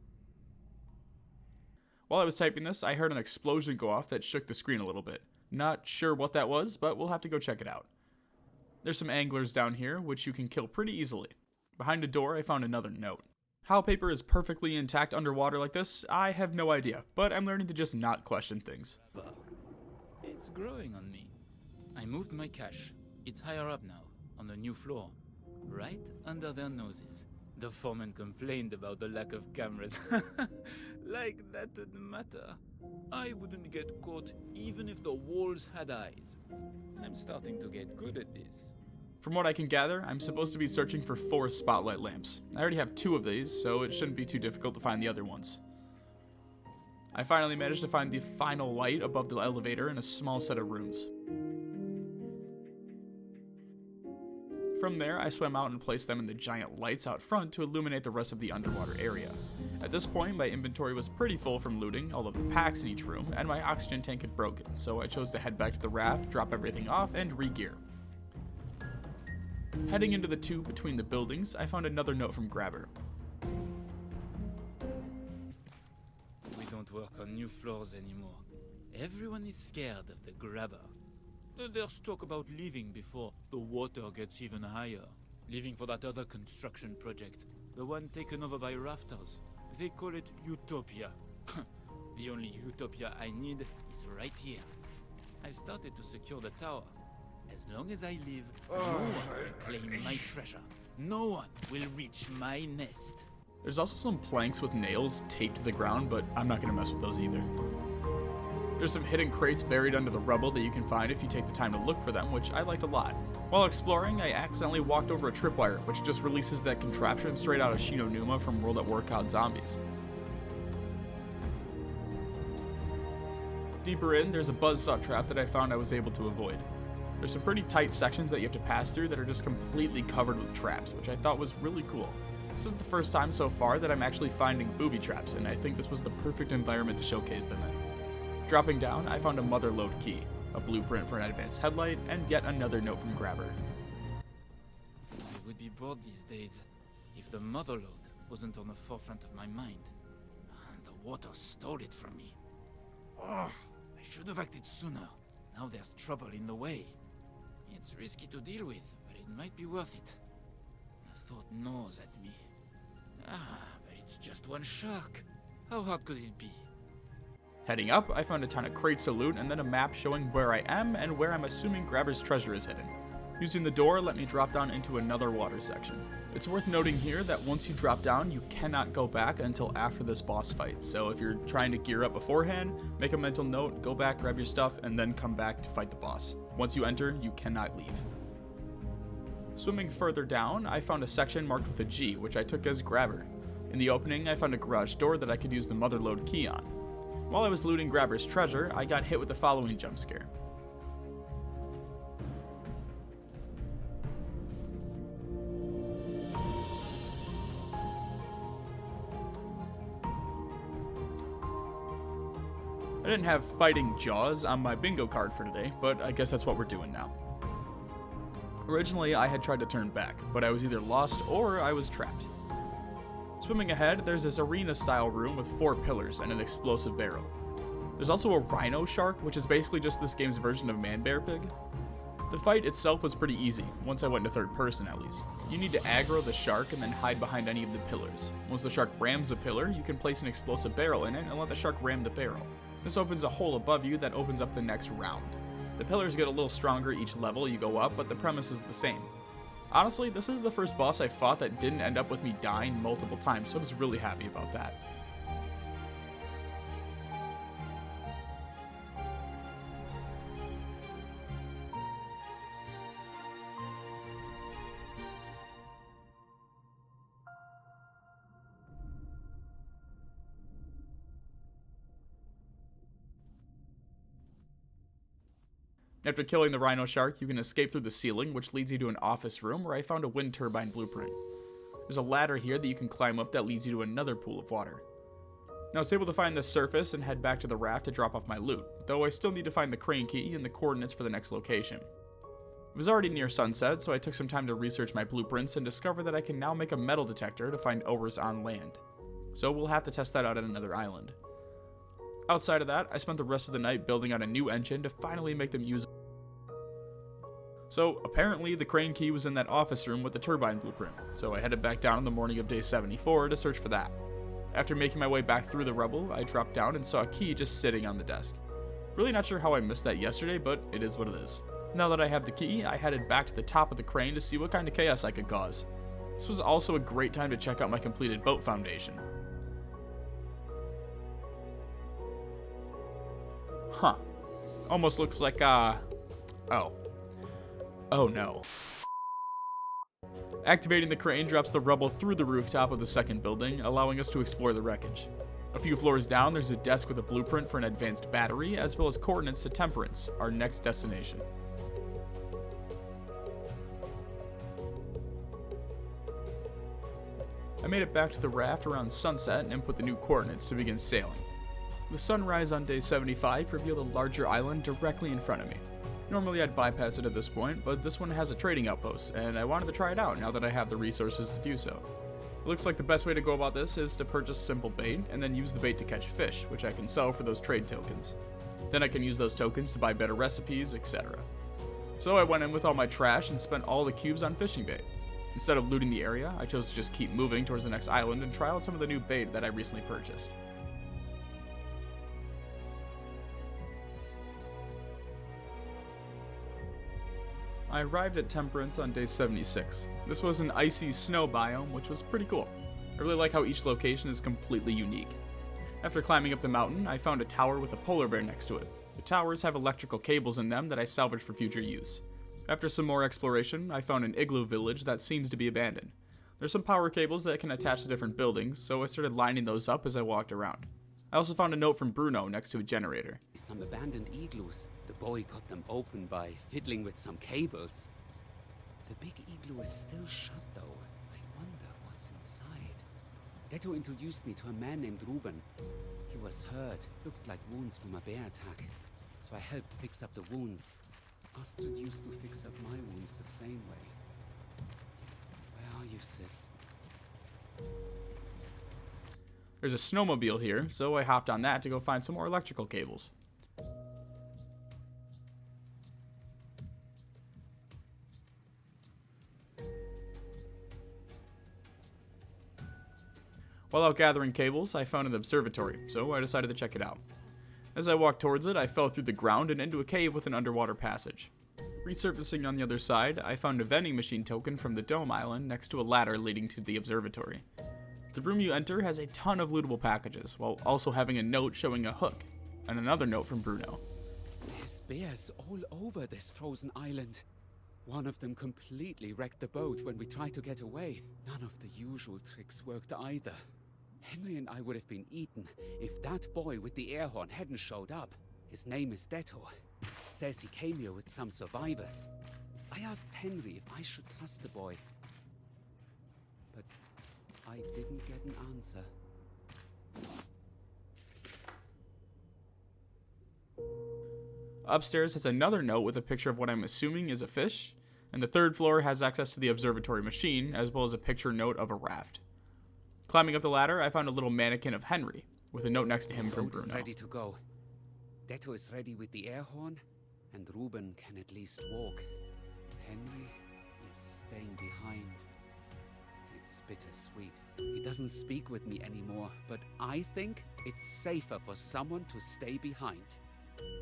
While I was typing this, I heard an explosion go off that shook the screen a little bit. Not sure what that was, but we'll have to go check it out. There's some anglers down here, which you can kill pretty easily. Behind a door, I found another note. How paper is perfectly intact underwater like this, I have no idea, but I'm learning to just not question things. It's growing on me. I moved my cache. It's higher up now, on the new floor, right under their noses. The foreman complained about the lack of cameras. Like that wouldn't matter. I wouldn't get caught even if the walls had eyes. I'm starting to get good at this. From what I can gather, I'm supposed to be searching for 4 spotlight lamps. I already have 2 of these, so it shouldn't be too difficult to find the other ones. I finally managed to find the final light above the elevator in a small set of rooms. From there, I swam out and placed them in the giant lights out front to illuminate the rest of the underwater area. At this point, my inventory was pretty full from looting all of the packs in each room, and my oxygen tank had broken, so I chose to head back to the raft, drop everything off, and re-gear. Heading into the tube between the buildings, I found another note from Grabber. We don't work on new floors anymore. Everyone is scared of the Grabber. There's talk about leaving before the water gets even higher. Leaving for that other construction project, the one taken over by rafters. They call it Utopia. The only Utopia I need is right here. I've started to secure the tower. As long as I live, no one will claim my treasure. No one will reach my nest. There's also some planks with nails taped to the ground, but I'm not going to mess with those either. There's some hidden crates buried under the rubble that you can find if you take the time to look for them, which I liked a lot. While exploring, I accidentally walked over a tripwire, which just releases that contraption straight out of Shinonuma from World at War COD Zombies. Deeper in, there's a buzzsaw trap that I found I was able to avoid. There's some pretty tight sections that you have to pass through that are just completely covered with traps, which I thought was really cool. This is the first time so far that I'm actually finding booby traps, and I think this was the perfect environment to showcase them in. Dropping down, I found a motherlode key, a blueprint for an advanced headlight, and yet another note from Grabber. I would be bored these days if the motherlode wasn't on the forefront of my mind. The water stole it from me. I should have acted sooner. Now there's trouble in the way. It's risky to deal with, but it might be worth it. The thought gnaws at me. But it's just one shark. How hard could it be? Heading up, I found a ton of crates to loot and then a map showing where I am and where I'm assuming Grabber's treasure is hidden. Using the door let me drop down into another water section. It's worth noting here that once you drop down, you cannot go back until after this boss fight, so if you're trying to gear up beforehand, make a mental note, go back, grab your stuff, and then come back to fight the boss. Once you enter, you cannot leave. Swimming further down, I found a section marked with a G, which I took as Grabber. In the opening, I found a garage door that I could use the motherlode key on. While I was looting Grabber's treasure, I got hit with the following jump scare. I didn't have fighting jaws on my bingo card for today, but I guess that's what we're doing now. Originally, I had tried to turn back, but I was either lost or I was trapped. Swimming ahead, there's this arena-style room with 4 pillars and an explosive barrel. There's also a rhino shark, which is basically just this game's version of man-bear pig. The fight itself was pretty easy, once I went to third person at least. You need to aggro the shark and then hide behind any of the pillars. Once the shark rams a pillar, you can place an explosive barrel in it and let the shark ram the barrel. This opens a hole above you that opens up the next round. The pillars get a little stronger each level you go up, but the premise is the same. Honestly, this is the first boss I fought that didn't end up with me dying multiple times, so I was really happy about that. After killing the rhino shark, you can escape through the ceiling, which leads you to an office room where I found a wind turbine blueprint. There's a ladder here that you can climb up that leads you to another pool of water. Now I was able to find the surface and head back to the raft to drop off my loot, though I still need to find the crane key and the coordinates for the next location. It was already near sunset, so I took some time to research my blueprints and discover that I can now make a metal detector to find ores on land. So we'll have to test that out at another island. Outside of that, I spent the rest of the night building out a new engine to finally make them usable. So apparently the crane key was in that office room with the turbine blueprint, so I headed back down in the morning of day 74 to search for that. After making my way back through the rubble, I dropped down and saw a key just sitting on the desk. Really not sure how I missed that yesterday, but it is what it is. Now that I have the key, I headed back to the top of the crane to see what kind of chaos I could cause. This was also a great time to check out my completed boat foundation. Huh. Almost looks like, oh no. Activating the crane drops the rubble through the rooftop of the second building, allowing us to explore the wreckage. A few floors down, there's a desk with a blueprint for an advanced battery, as well as coordinates to Temperance, our next destination. made it back to the raft around sunset and input the new coordinates to begin sailing. The sunrise on day 75 revealed a larger island directly in front of me. Normally I'd bypass it at this point, but this one has a trading outpost, and I wanted to try it out now that I have the resources to do so. It looks like the best way to go about this is to purchase simple bait, and then use the bait to catch fish, which I can sell for those trade tokens. Then I can use those tokens to buy better recipes, etc. So I went in with all my trash and spent all the cubes on fishing bait. Instead of looting the area, I chose to just keep moving towards the next island and try out some of the new bait that I recently purchased. I arrived at Temperance on day 76. This was an icy snow biome, which was pretty cool. I really like how each location is completely unique. After climbing up the mountain, I found a tower with a polar bear next to it. The towers have electrical cables in them that I salvaged for future use. After some more exploration, I found an igloo village that seems to be abandoned. There's some power cables that can attach to different buildings, so I started lining those up as I walked around. I also found a note from Bruno next to a generator. Some abandoned igloos. The boy got them open by fiddling with some cables. The big igloo is still shut though. I wonder what's inside. Leto introduced me to a man named Ruben. He was hurt, looked like wounds from a bear attack. So I helped fix up the wounds. Astrid used to fix up my wounds the same way. Where are you, sis? There's a snowmobile here, so I hopped on that to go find some more electrical cables. While out gathering cables, I found an observatory, so I decided to check it out. As I walked towards it, I fell through the ground and into a cave with an underwater passage. Resurfacing on the other side, I found a vending machine token from the Dome Island next to a ladder leading to the observatory. The room you enter has a ton of lootable packages, while also having a note showing a hook, and another note from Bruno. There's bears all over this frozen island. One of them completely wrecked the boat when we tried to get away. None of the usual tricks worked either. Henry and I would have been eaten if that boy with the air horn hadn't showed up. His name is Deto. Says he came here with some survivors. I asked Henry if I should trust the boy, but I didn't get an answer. Upstairs has another note with a picture of what I'm assuming is a fish, and the third floor has access to the observatory machine, as well as a picture note of a raft. Climbing up the ladder, I found a little mannequin of Henry, with a note next to him from The boat is Bruno. ready to go. Deto is ready with the air horn, and Ruben can at least walk. Henry is staying behind. It's bittersweet. He doesn't speak with me anymore, but I think it's safer for someone to stay behind.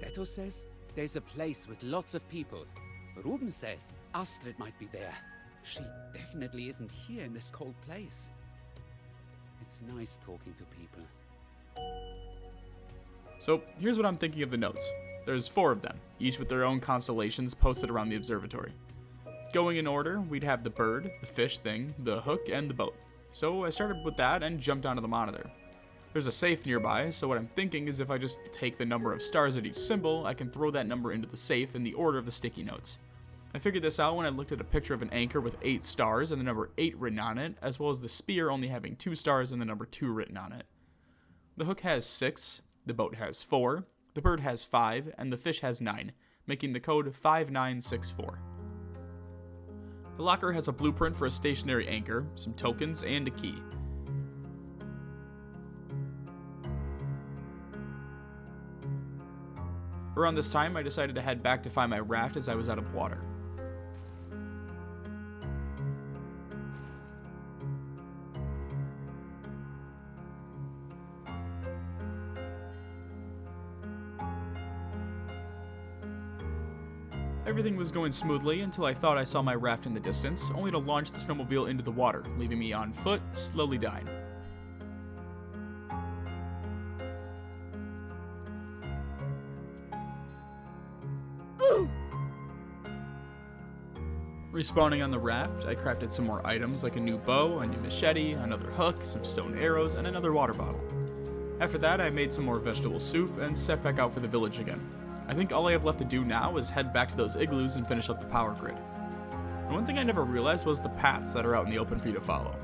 Deto says there's a place with lots of people. Ruben says Astrid might be there. She definitely isn't here in this cold place. It's nice talking to people. So here's what I'm thinking of the notes. There's 4 of them, each with their own constellations posted around the observatory. Going in order, we'd have the bird, the fish thing, the hook, and the boat. So I started with that and jumped onto the monitor. There's a safe nearby, so what I'm thinking is if I just take the number of stars at each symbol, I can throw that number into the safe in the order of the sticky notes. I figured this out when I looked at a picture of an anchor with 8 stars and the number 8 written on it, as well as the spear only having 2 stars and the number 2 written on it. The hook has 6, the boat has 4, the bird has 5, and the fish has 9, making the code 5964. The locker has a blueprint for a stationary anchor, some tokens, and a key. Around this time, I decided to head back to find my raft as I was out of water. Everything was going smoothly until I thought I saw my raft in the distance, only to launch the snowmobile into the water, leaving me on foot, slowly dying. Respawning on the raft, I crafted some more items like a new bow, a new machete, another hook, some stone arrows, and another water bottle. After that, I made some more vegetable soup and set back out for the village again. I think all I have left to do now is head back to those igloos and finish up the power grid. And one thing I never realized was the paths that are out in the open for you to follow.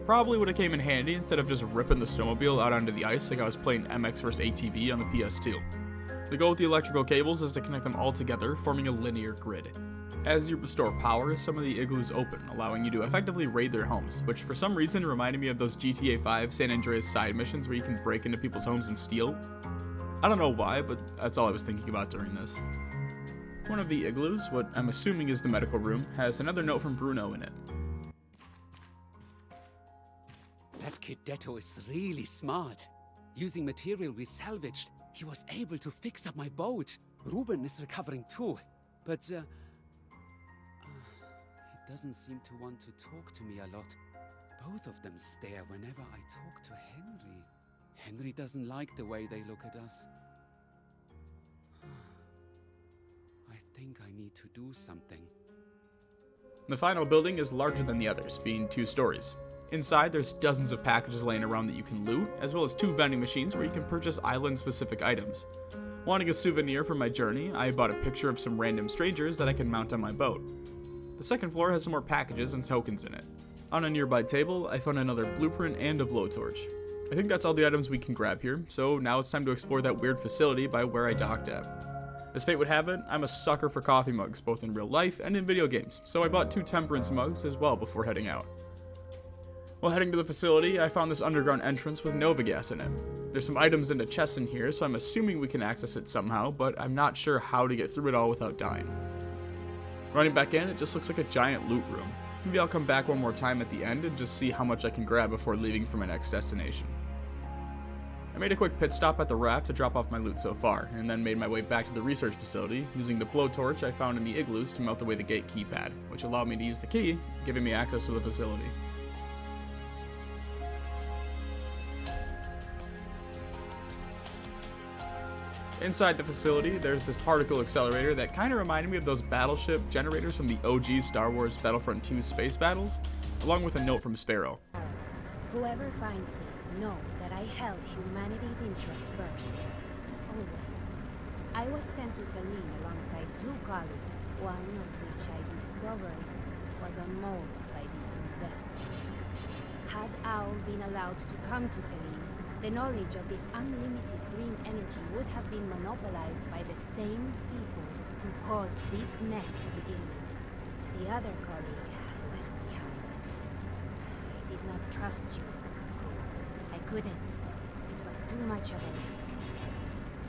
Probably would have came in handy instead of just ripping the snowmobile out onto the ice like I was playing MX vs ATV on the PS2. The goal with the electrical cables is to connect them all together, forming a linear grid. As you restore power, some of the igloos open, allowing you to effectively raid their homes, which for some reason reminded me of those GTA 5 San Andreas side missions where you can break into people's homes and steal. I don't know why, but that's all I was thinking about during this. One of the igloos, what I'm assuming is the medical room, has another note from Bruno in it. That kid Detto is really smart. Using material we salvaged, he was able to fix up my boat. Ruben is recovering too, but he doesn't seem to want to talk to me a lot. Both of them stare whenever I talk to Henry. Henry doesn't like the way they look at us. I think I need to do something. The final building is larger than the others, being 2 stories. Inside, there's dozens of packages laying around that you can loot, as well as 2 vending machines where you can purchase island-specific items. Wanting a souvenir from my journey, I bought a picture of some random strangers that I can mount on my boat. The second floor has some more packages and tokens in it. On a nearby table, I found another blueprint and a blowtorch. I think that's all the items we can grab here, so now it's time to explore that weird facility by where I docked at. As fate would have it, I'm a sucker for coffee mugs, both in real life and in video games, so I bought 2 Temperance mugs as well before heading out. While heading to the facility, I found this underground entrance with Nova gas in it. There's some items in a chest in here, so I'm assuming we can access it somehow, but I'm not sure how to get through it all without dying. Running back in, it just looks like a giant loot room. Maybe I'll come back one more time at the end and just see how much I can grab before leaving for my next destination. I made a quick pit stop at the raft to drop off my loot so far, and then made my way back to the research facility, using the blowtorch I found in the igloos to melt away the gate keypad, which allowed me to use the key, giving me access to the facility. Inside the facility, there's this particle accelerator that kind of reminded me of those battleship generators from the OG Star Wars Battlefront 2 space battles, along with a note from Sparrow. Whoever finds this, know that I held humanity's interest first. Always. I was sent to Selene alongside 2 colleagues, one of which I discovered was a mole by the investors. Had Owl been allowed to come to Selene, the knowledge of this unlimited green energy would have been monopolized by the same people who caused this mess to begin with. The other colleague left behind. I did not trust you, Kaku. I couldn't. It was too much of a risk.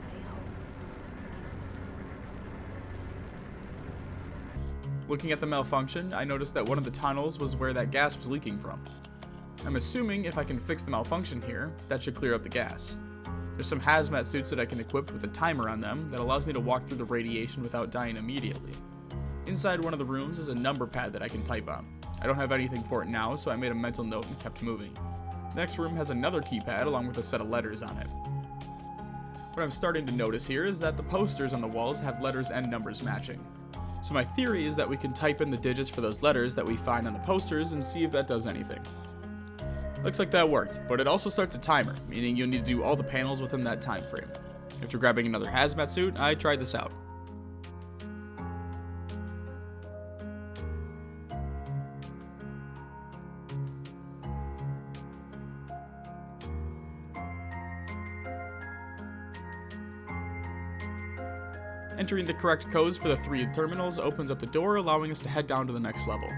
I hope. Looking at the malfunction, I noticed that one of the tunnels was where that gas was leaking from. I'm assuming if I can fix the malfunction here, that should clear up the gas. There's some hazmat suits that I can equip with a timer on them that allows me to walk through the radiation without dying immediately. Inside one of the rooms is a number pad that I can type on. I don't have anything for it now, so I made a mental note and kept moving. The next room has another keypad along with a set of letters on it. What I'm starting to notice here is that the posters on the walls have letters and numbers matching. So my theory is that we can type in the digits for those letters that we find on the posters and see if that does anything. Looks like that worked, but it also starts a timer, meaning you'll need to do all the panels within that time frame. After grabbing another hazmat suit, I tried this out. Entering the correct codes for the 3 terminals opens up the door, allowing us to head down to the next level.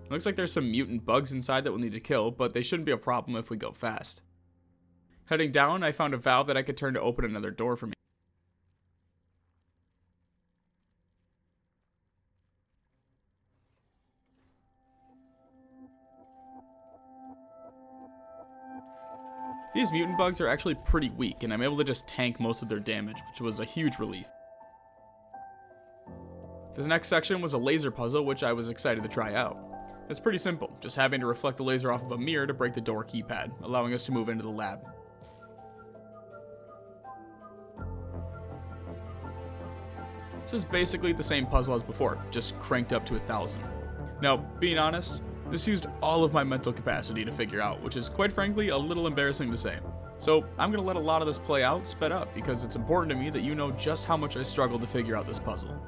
Looks like there's some mutant bugs inside that we'll need to kill, but they shouldn't be a problem if we go fast. Heading down, I found a valve that I could turn to open another door for me. These mutant bugs are actually pretty weak, and I'm able to just tank most of their damage, which was a huge relief. The next section was a laser puzzle, which I was excited to try out. It's pretty simple, just having to reflect the laser off of a mirror to break the door keypad, allowing us to move into the lab. This is basically the same puzzle as before, just cranked up to 1,000. Now, being honest, this used all of my mental capacity to figure out, which is quite frankly a little embarrassing to say. So I'm going to let a lot of this play out sped up, because it's important to me that you know just how much I struggled to figure out this puzzle.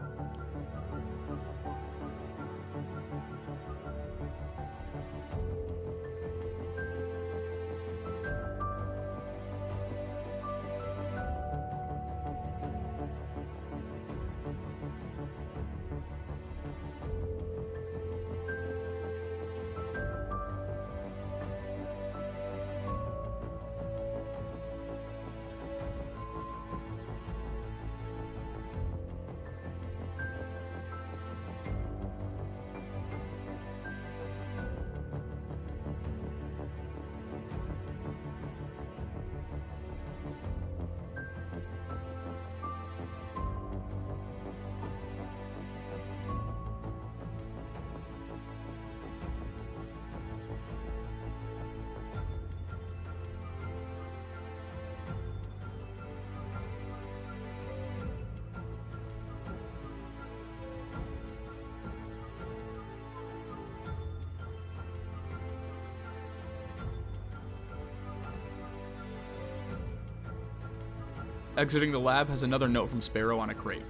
Exiting the lab has another note from Sparrow on a crate.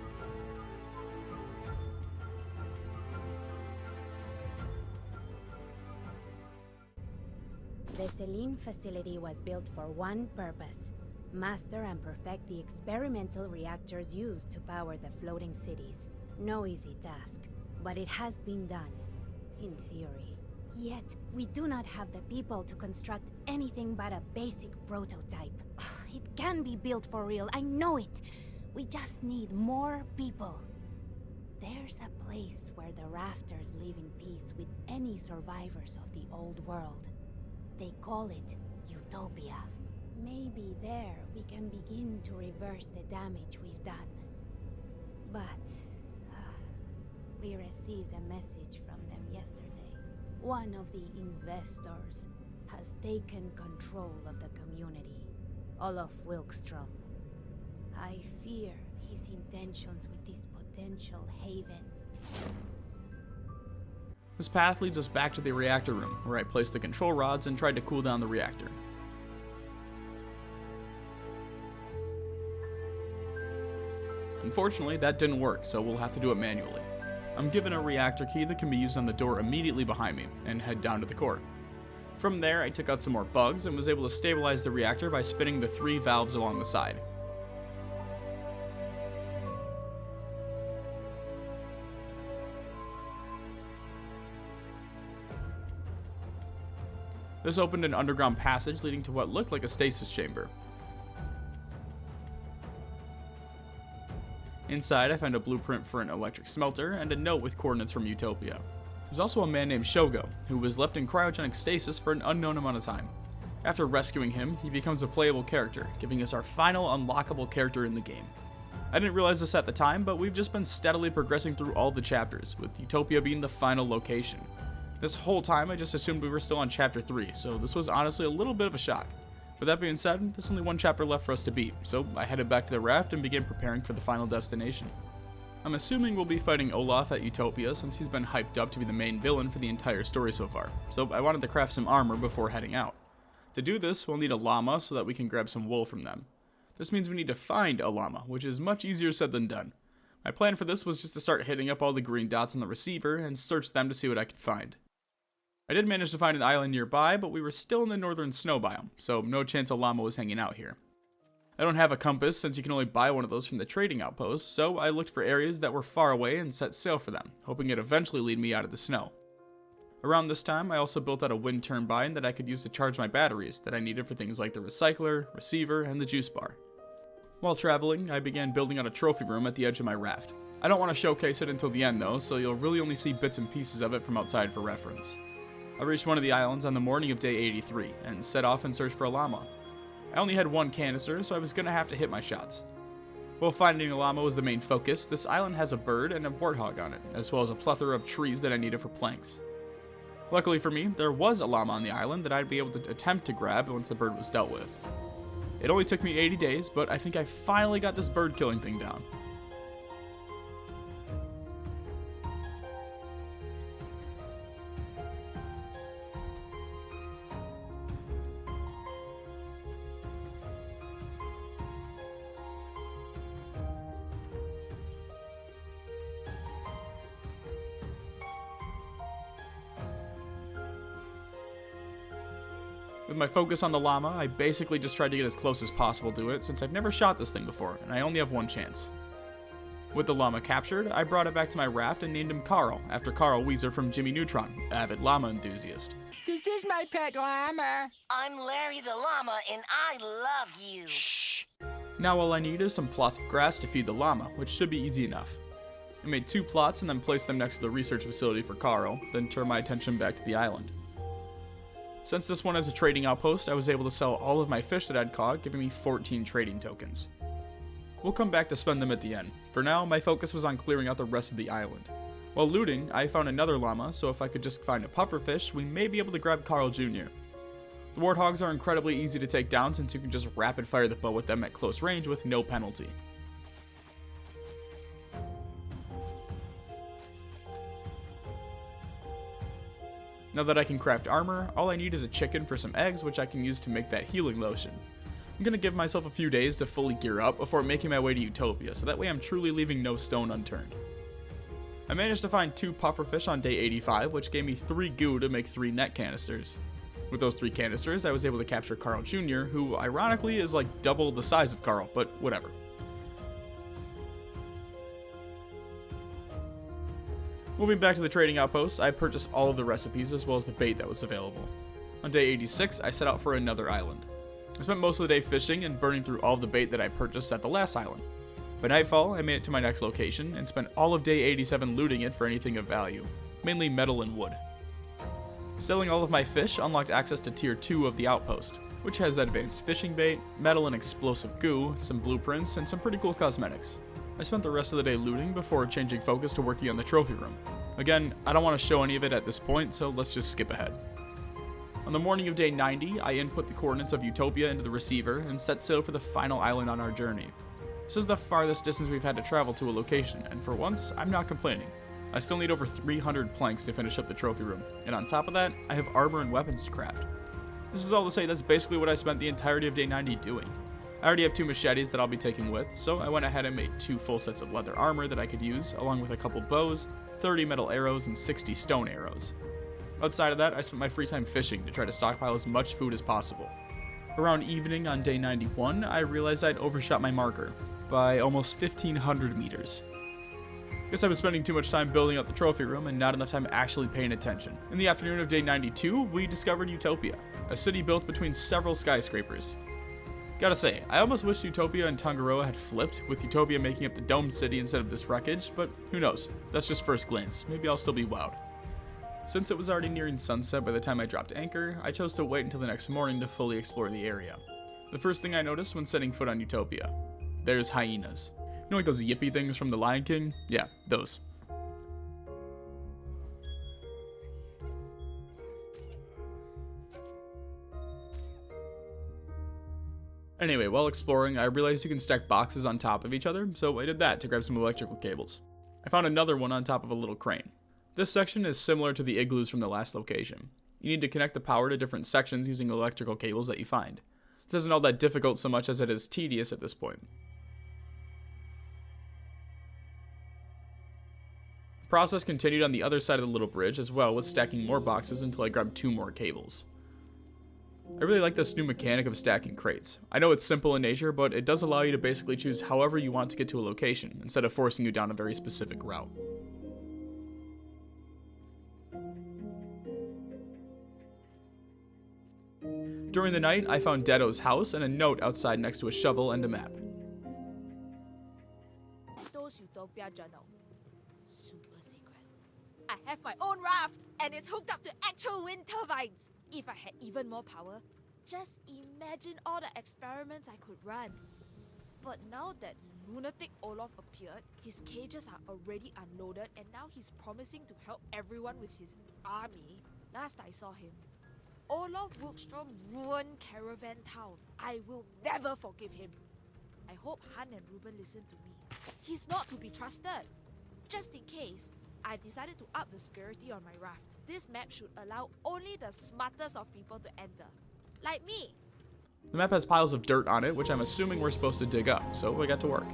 The Selene facility was built for one purpose: master and perfect the experimental reactors used to power the floating cities. No easy task, but it has been done, in theory. Yet, we do not have the people to construct anything but a basic prototype. It can be built for real, I know it. We just need more people. There's a place where the Rafters live in peace with any survivors of the old world. They call it Utopia. Maybe there we can begin to reverse the damage we've done. But we received a message from them yesterday. One of the investors has taken control of the community, Olaf Wilkstrom. I fear his intentions with this potential haven. This path leads us back to the reactor room, where I placed the control rods and tried to cool down the reactor. Unfortunately, that didn't work, so we'll have to do it manually. I'm given a reactor key that can be used on the door immediately behind me, and head down to the core. From there, I took out some more bugs and was able to stabilize the reactor by spinning the 3 valves along the side. This opened an underground passage leading to what looked like a stasis chamber. Inside, I found a blueprint for an electric smelter and a note with coordinates from Utopia. There's also a man named Shogo, who was left in cryogenic stasis for an unknown amount of time. After rescuing him, he becomes a playable character, giving us our final unlockable character in the game. I didn't realize this at the time, but we've just been steadily progressing through all the chapters, with Utopia being the final location. This whole time, I just assumed we were still on chapter 3, so this was honestly a little bit of a shock. With that being said, there's only one chapter left for us to beat, so I headed back to the raft and began preparing for the final destination. I'm assuming we'll be fighting Olaf at Utopia since he's been hyped up to be the main villain for the entire story so far, so I wanted to craft some armor before heading out. To do this, we'll need a llama so that we can grab some wool from them. This means we need to find a llama, which is much easier said than done. My plan for this was just to start hitting up all the green dots on the receiver and search them to see what I could find. I did manage to find an island nearby, but we were still in the northern snow biome, so no chance a llama was hanging out here. I don't have a compass since you can only buy one of those from the trading outpost, so I looked for areas that were far away and set sail for them, hoping it'd eventually lead me out of the snow. Around this time, I also built out a wind turbine that I could use to charge my batteries that I needed for things like the recycler, receiver, and the juice bar. While traveling, I began building out a trophy room at the edge of my raft. I don't want to showcase it until the end though, so you'll really only see bits and pieces of it from outside for reference. I reached one of the islands on the morning of day 83, and set off in search for a llama. I only had one canister, so I was going to have to hit my shots. While finding a llama was the main focus, this island has a bird and a warthog on it, as well as a plethora of trees that I needed for planks. Luckily for me, there was a llama on the island that I'd be able to attempt to grab once the bird was dealt with. It only took me 80 days, but I think I finally got this bird killing thing down. With my focus on the llama, I basically just tried to get as close as possible to it since I've never shot this thing before and I only have one chance. With the llama captured, I brought it back to my raft and named him Carl, after Carl Weezer from Jimmy Neutron, avid llama enthusiast. This is my pet llama. I'm Larry the llama and I love you. Shh. Now all I need is some plots of grass to feed the llama, which should be easy enough. I made 2 plots and then placed them next to the research facility for Carl, then turned my attention back to the island. Since this one is a trading outpost, I was able to sell all of my fish that I'd caught, giving me 14 trading tokens. We'll come back to spend them at the end. For now, my focus was on clearing out the rest of the island. While looting, I found another llama, so if I could just find a pufferfish, we may be able to grab Carl Jr. The warthogs are incredibly easy to take down since you can just rapid fire the bow with them at close range with no penalty. Now that I can craft armor, all I need is a chicken for some eggs, which I can use to make that healing lotion. I'm gonna give myself a few days to fully gear up before making my way to Utopia, so that way I'm truly leaving no stone unturned. I managed to find 2 pufferfish on day 85, which gave me 3 goo to make 3 net canisters. With those 3 canisters, I was able to capture Carl Jr., who ironically is like double the size of Carl, but whatever. Moving back to the trading outpost, I purchased all of the recipes as well as the bait that was available. On day 86, I set out for another island. I spent most of the day fishing and burning through all of the bait that I purchased at the last island. By nightfall, I made it to my next location and spent all of day 87 looting it for anything of value, mainly metal and wood. Selling all of my fish unlocked access to tier 2 of the outpost, which has advanced fishing bait, metal and explosive goo, some blueprints, and some pretty cool cosmetics. I spent the rest of the day looting before changing focus to working on the trophy room. Again, I don't want to show any of it at this point, so let's just skip ahead. On the morning of day 90, I input the coordinates of Utopia into the receiver and set sail for the final island on our journey. This is the farthest distance we've had to travel to a location, and for once, I'm not complaining. I still need over 300 planks to finish up the trophy room, and on top of that, I have armor and weapons to craft. This is all to say that's basically what I spent the entirety of day 90 doing. I already have 2 machetes that I'll be taking with, so I went ahead and made 2 full sets of leather armor that I could use, along with a couple bows, 30 metal arrows, and 60 stone arrows. Outside of that, I spent my free time fishing to try to stockpile as much food as possible. Around evening on day 91, I realized I'd overshot my marker by almost 1,500 meters. Guess I was spending too much time building out the trophy room and not enough time actually paying attention. In the afternoon of day 92, we discovered Utopia, a city built between several skyscrapers. Gotta say, I almost wish Utopia and Tangaroa had flipped, with Utopia making up the domed city instead of this wreckage, but who knows, that's just first glance, maybe I'll still be wowed. Since it was already nearing sunset by the time I dropped anchor, I chose to wait until the next morning to fully explore the area. The first thing I noticed when setting foot on Utopia, there's hyenas. You know like those yippy things from The Lion King? Yeah, those. Anyway, while exploring, I realized you can stack boxes on top of each other, so I did that to grab some electrical cables. I found another one on top of a little crane. This section is similar to the igloos from the last location. You need to connect the power to different sections using electrical cables that you find. This isn't all that difficult so much as it is tedious at this point. The process continued on the other side of the little bridge as well, with stacking more boxes until I grabbed 2 more cables. I really like this new mechanic of stacking crates. I know it's simple in nature, but it does allow you to basically choose however you want to get to a location, instead of forcing you down a very specific route. During the night, I found Dedo's house and a note outside next to a shovel and a map. Dedo's Utopia journal. Super secret. I have my own raft, and it's hooked up to actual wind turbines. If I had even more power, just imagine all the experiments I could run. But now that lunatic Olaf appeared, his cages are already unloaded, and now he's promising to help everyone with his army. Last I saw him, Olaf Wilkstrom ruined Caravan Town. I will never forgive him. I hope Han and Ruben listen to me. He's not to be trusted. Just in case, I've decided to up the security on my raft. This map should allow only the smartest of people to enter. Like me. The map has piles of dirt on it, which I'm assuming we're supposed to dig up, so I got to work.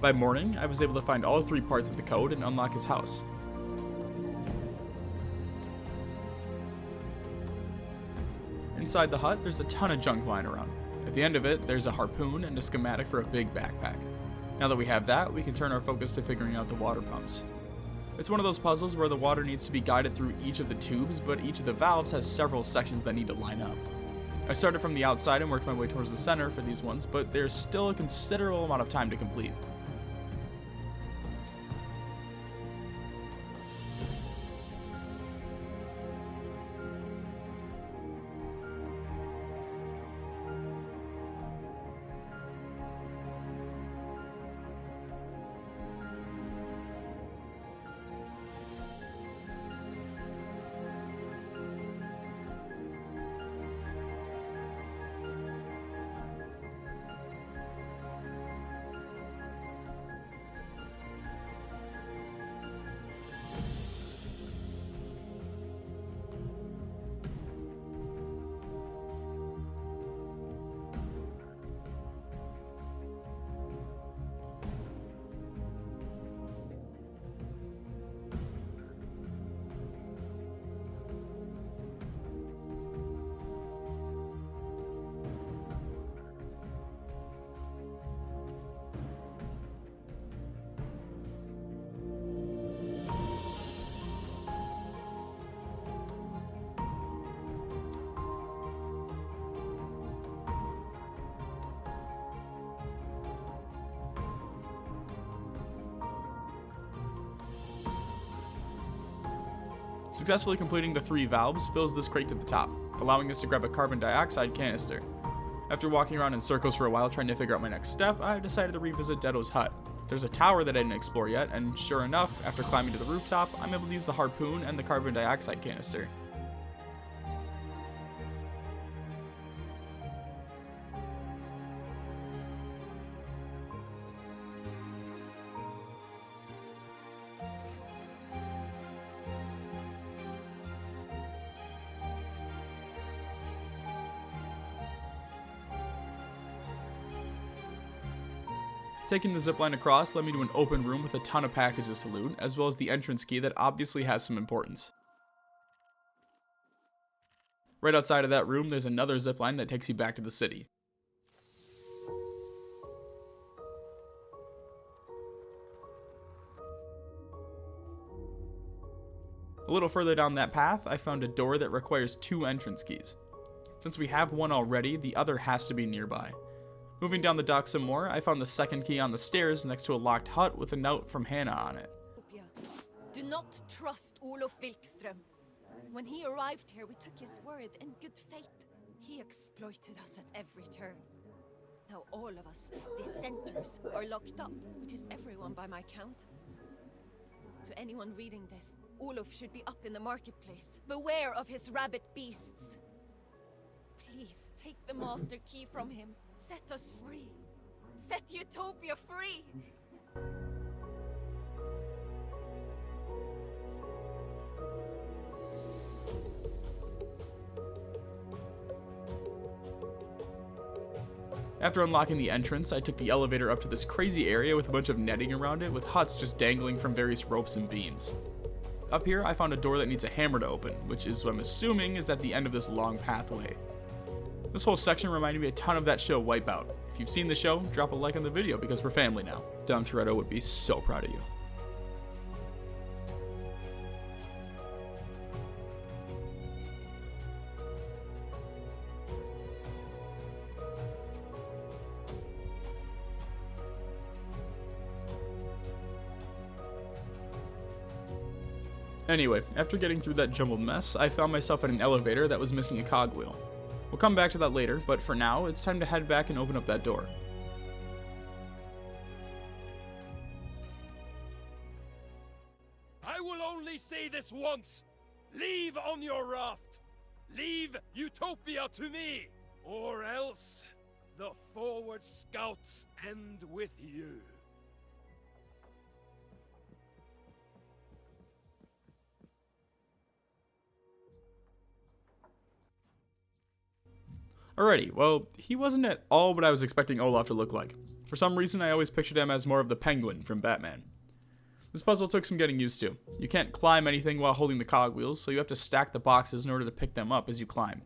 By morning, I was able to find all 3 parts of the code and unlock his house. Inside the hut, there's a ton of junk lying around. At the end of it, there's a harpoon and a schematic for a big backpack. Now that we have that, we can turn our focus to figuring out the water pumps. It's one of those puzzles where the water needs to be guided through each of the tubes, but each of the valves has several sections that need to line up. I started from the outside and worked my way towards the center for these ones, but there's still a considerable amount of time to complete. Successfully completing the 3 valves fills this crate to the top, allowing us to grab a carbon dioxide canister. After walking around in circles for a while trying to figure out my next step, I decided to revisit Detto's hut. There's a tower that I didn't explore yet, and sure enough, after climbing to the rooftop, I'm able to use the harpoon and the carbon dioxide canister. Taking the zipline across led me to an open room with a ton of packages to loot, as well as the entrance key that obviously has some importance. Right outside of that room, there's another zipline that takes you back to the city. A little further down that path, I found a door that requires 2 entrance keys. Since we have one already, the other has to be nearby. Moving down the dock some more, I found the second key on the stairs next to a locked hut with a note from Hannah on it. Utopia. Do not trust Olof Wilkström. When he arrived here, we took his word in good faith. He exploited us at every turn. Now all of us, dissenters, are locked up, which is everyone by my count. To anyone reading this, Olof should be up in the marketplace. Beware of his rabid beasts. Please take the master key from him. Set us free. Set Utopia free. After unlocking the entrance, I took the elevator up to this crazy area with a bunch of netting around it with huts just dangling from various ropes and beams. Up here, I found a door that needs a hammer to open, which is what I'm assuming is at the end of this long pathway. This whole section reminded me a ton of that show Wipeout. If you've seen the show, drop a like on the video because we're family now. Dom Toretto would be so proud of you. Anyway, after getting through that jumbled mess, I found myself at an elevator that was missing a cogwheel. We'll come back to that later, but for now, it's time to head back and open up that door. I will only say this once. Leave on your raft. Leave Utopia to me. Or else, the forward scouts end with you. Alrighty, well, he wasn't at all what I was expecting Olaf to look like. For some reason, I always pictured him as more of the Penguin from Batman. This puzzle took some getting used to. You can't climb anything while holding the cogwheels, so you have to stack the boxes in order to pick them up as you climb.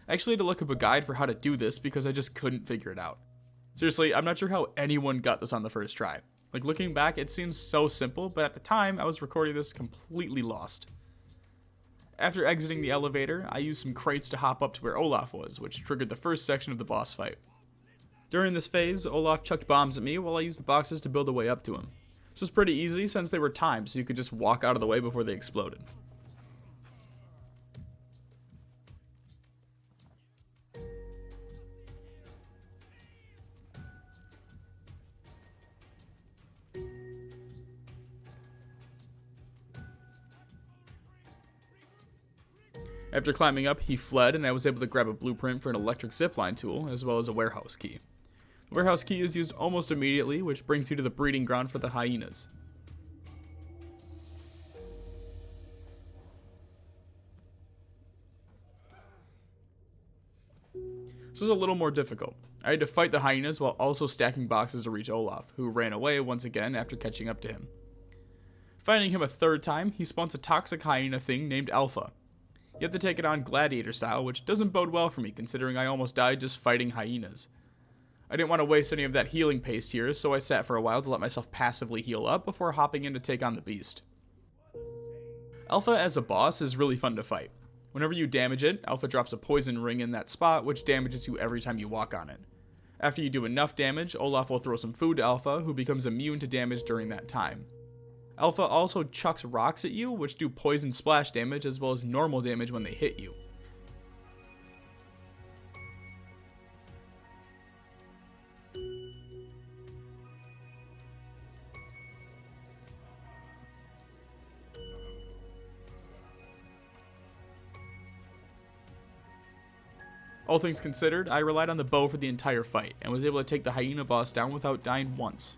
I actually had to look up a guide for how to do this because I just couldn't figure it out. Seriously, I'm not sure how anyone got this on the first try. Like, looking back, it seems so simple, but at the time, I was recording this completely lost. After exiting the elevator, I used some crates to hop up to where Olaf was, which triggered the first section of the boss fight. During this phase, Olaf chucked bombs at me while I used the boxes to build a way up to him. This was pretty easy since they were timed, so you could just walk out of the way before they exploded. After climbing up, he fled, and I was able to grab a blueprint for an electric zipline tool, as well as a warehouse key. The warehouse key is used almost immediately, which brings you to the breeding ground for the hyenas. This is a little more difficult. I had to fight the hyenas while also stacking boxes to reach Olaf, who ran away once again after catching up to him. Finding him a third time, he spawns a toxic hyena thing named Alpha. You have to take it on gladiator style, which doesn't bode well for me considering I almost died just fighting hyenas. I didn't want to waste any of that healing paste here, so I sat for a while to let myself passively heal up before hopping in to take on the beast. Alpha as a boss is really fun to fight. Whenever you damage it, Alpha drops a poison ring in that spot, which damages you every time you walk on it. After you do enough damage, Olaf will throw some food to Alpha, who becomes immune to damage during that time. Alpha also chucks rocks at you, which do poison splash damage as well as normal damage when they hit you. All things considered, I relied on the bow for the entire fight, and was able to take the hyena boss down without dying once.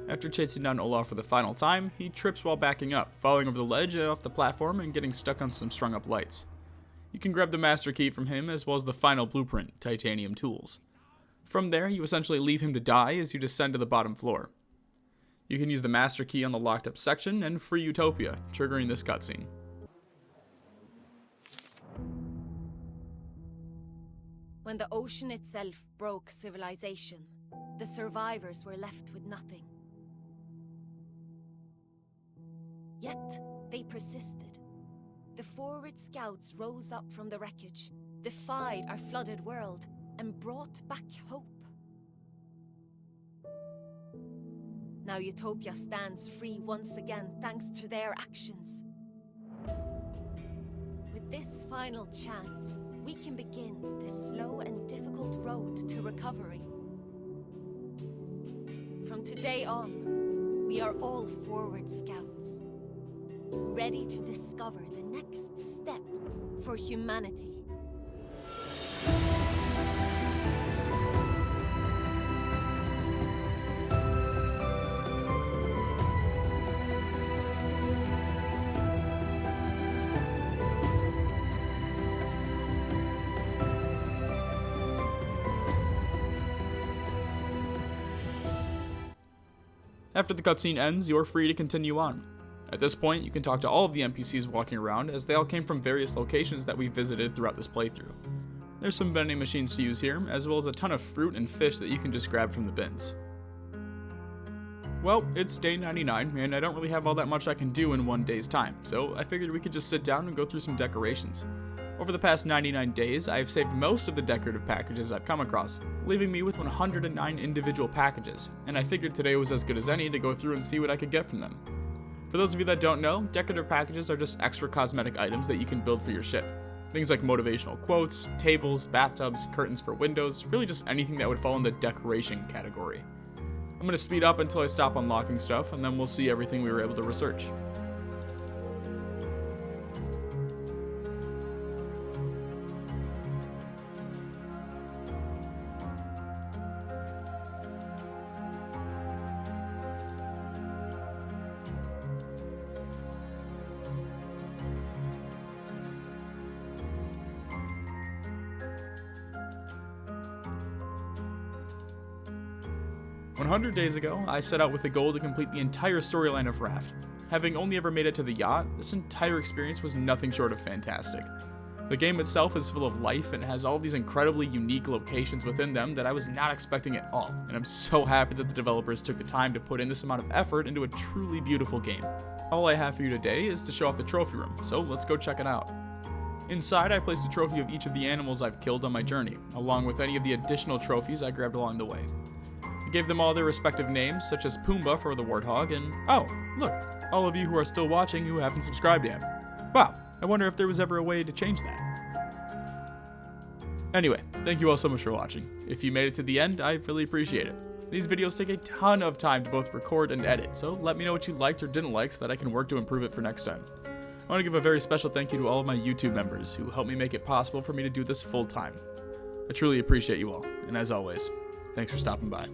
After chasing down Olaf for the final time, he trips while backing up, falling over the ledge off the platform and getting stuck on some strung up lights. You can grab the master key from him as well as the final blueprint, titanium tools. From there, you essentially leave him to die as you descend to the bottom floor. You can use the master key on the locked up section and free Utopia, triggering this cutscene. When the ocean itself broke civilization, the survivors were left with nothing. Yet, they persisted. The forward scouts rose up from the wreckage, defied our flooded world, and brought back hope. Now Utopia stands free once again thanks to their actions. With this final chance, we can begin this slow and difficult road to recovery. From today on, we are all forward scouts, ready to discover the next step for humanity. After the cutscene ends, you're free to continue on. At this point, you can talk to all of the NPCs walking around, as they all came from various locations that we visited throughout this playthrough. There's some vending machines to use here, as well as a ton of fruit and fish that you can just grab from the bins. Well, it's day 99, and I don't really have all that much I can do in one day's time, so I figured we could just sit down and go through some decorations. Over the past 99 days, I have saved most of the decorative packages I've come across, leaving me with 109 individual packages, and I figured today was as good as any to go through and see what I could get from them. For those of you that don't know, decorative packages are just extra cosmetic items that you can build for your ship. Things like motivational quotes, tables, bathtubs, curtains for windows, really just anything that would fall in the decoration category. I'm going to speed up until I stop unlocking stuff, and then we'll see everything we were able to research. "100 days ago, I set out with the goal to complete the entire storyline of Raft. Having only ever made it to the yacht, this entire experience was nothing short of fantastic. The game itself is full of life and has all these incredibly unique locations within them that I was not expecting at all, and I'm so happy that the developers took the time to put in this amount of effort into a truly beautiful game. All I have for you today is to show off the trophy room, so let's go check it out. Inside, I placed a trophy of each of the animals I've killed on my journey, along with any of the additional trophies I grabbed along the way. Gave them all their respective names, such as Pumbaa for the warthog, and oh, look, all of you who are still watching who haven't subscribed yet. Wow, I wonder if there was ever a way to change that. Anyway, thank you all so much for watching. If you made it to the end, I really appreciate it. These videos take a ton of time to both record and edit, so let me know what you liked or didn't like so that I can work to improve it for next time. I want to give a very special thank you to all of my YouTube members who helped me make it possible for me to do this full time. I truly appreciate you all, and as always, thanks for stopping by.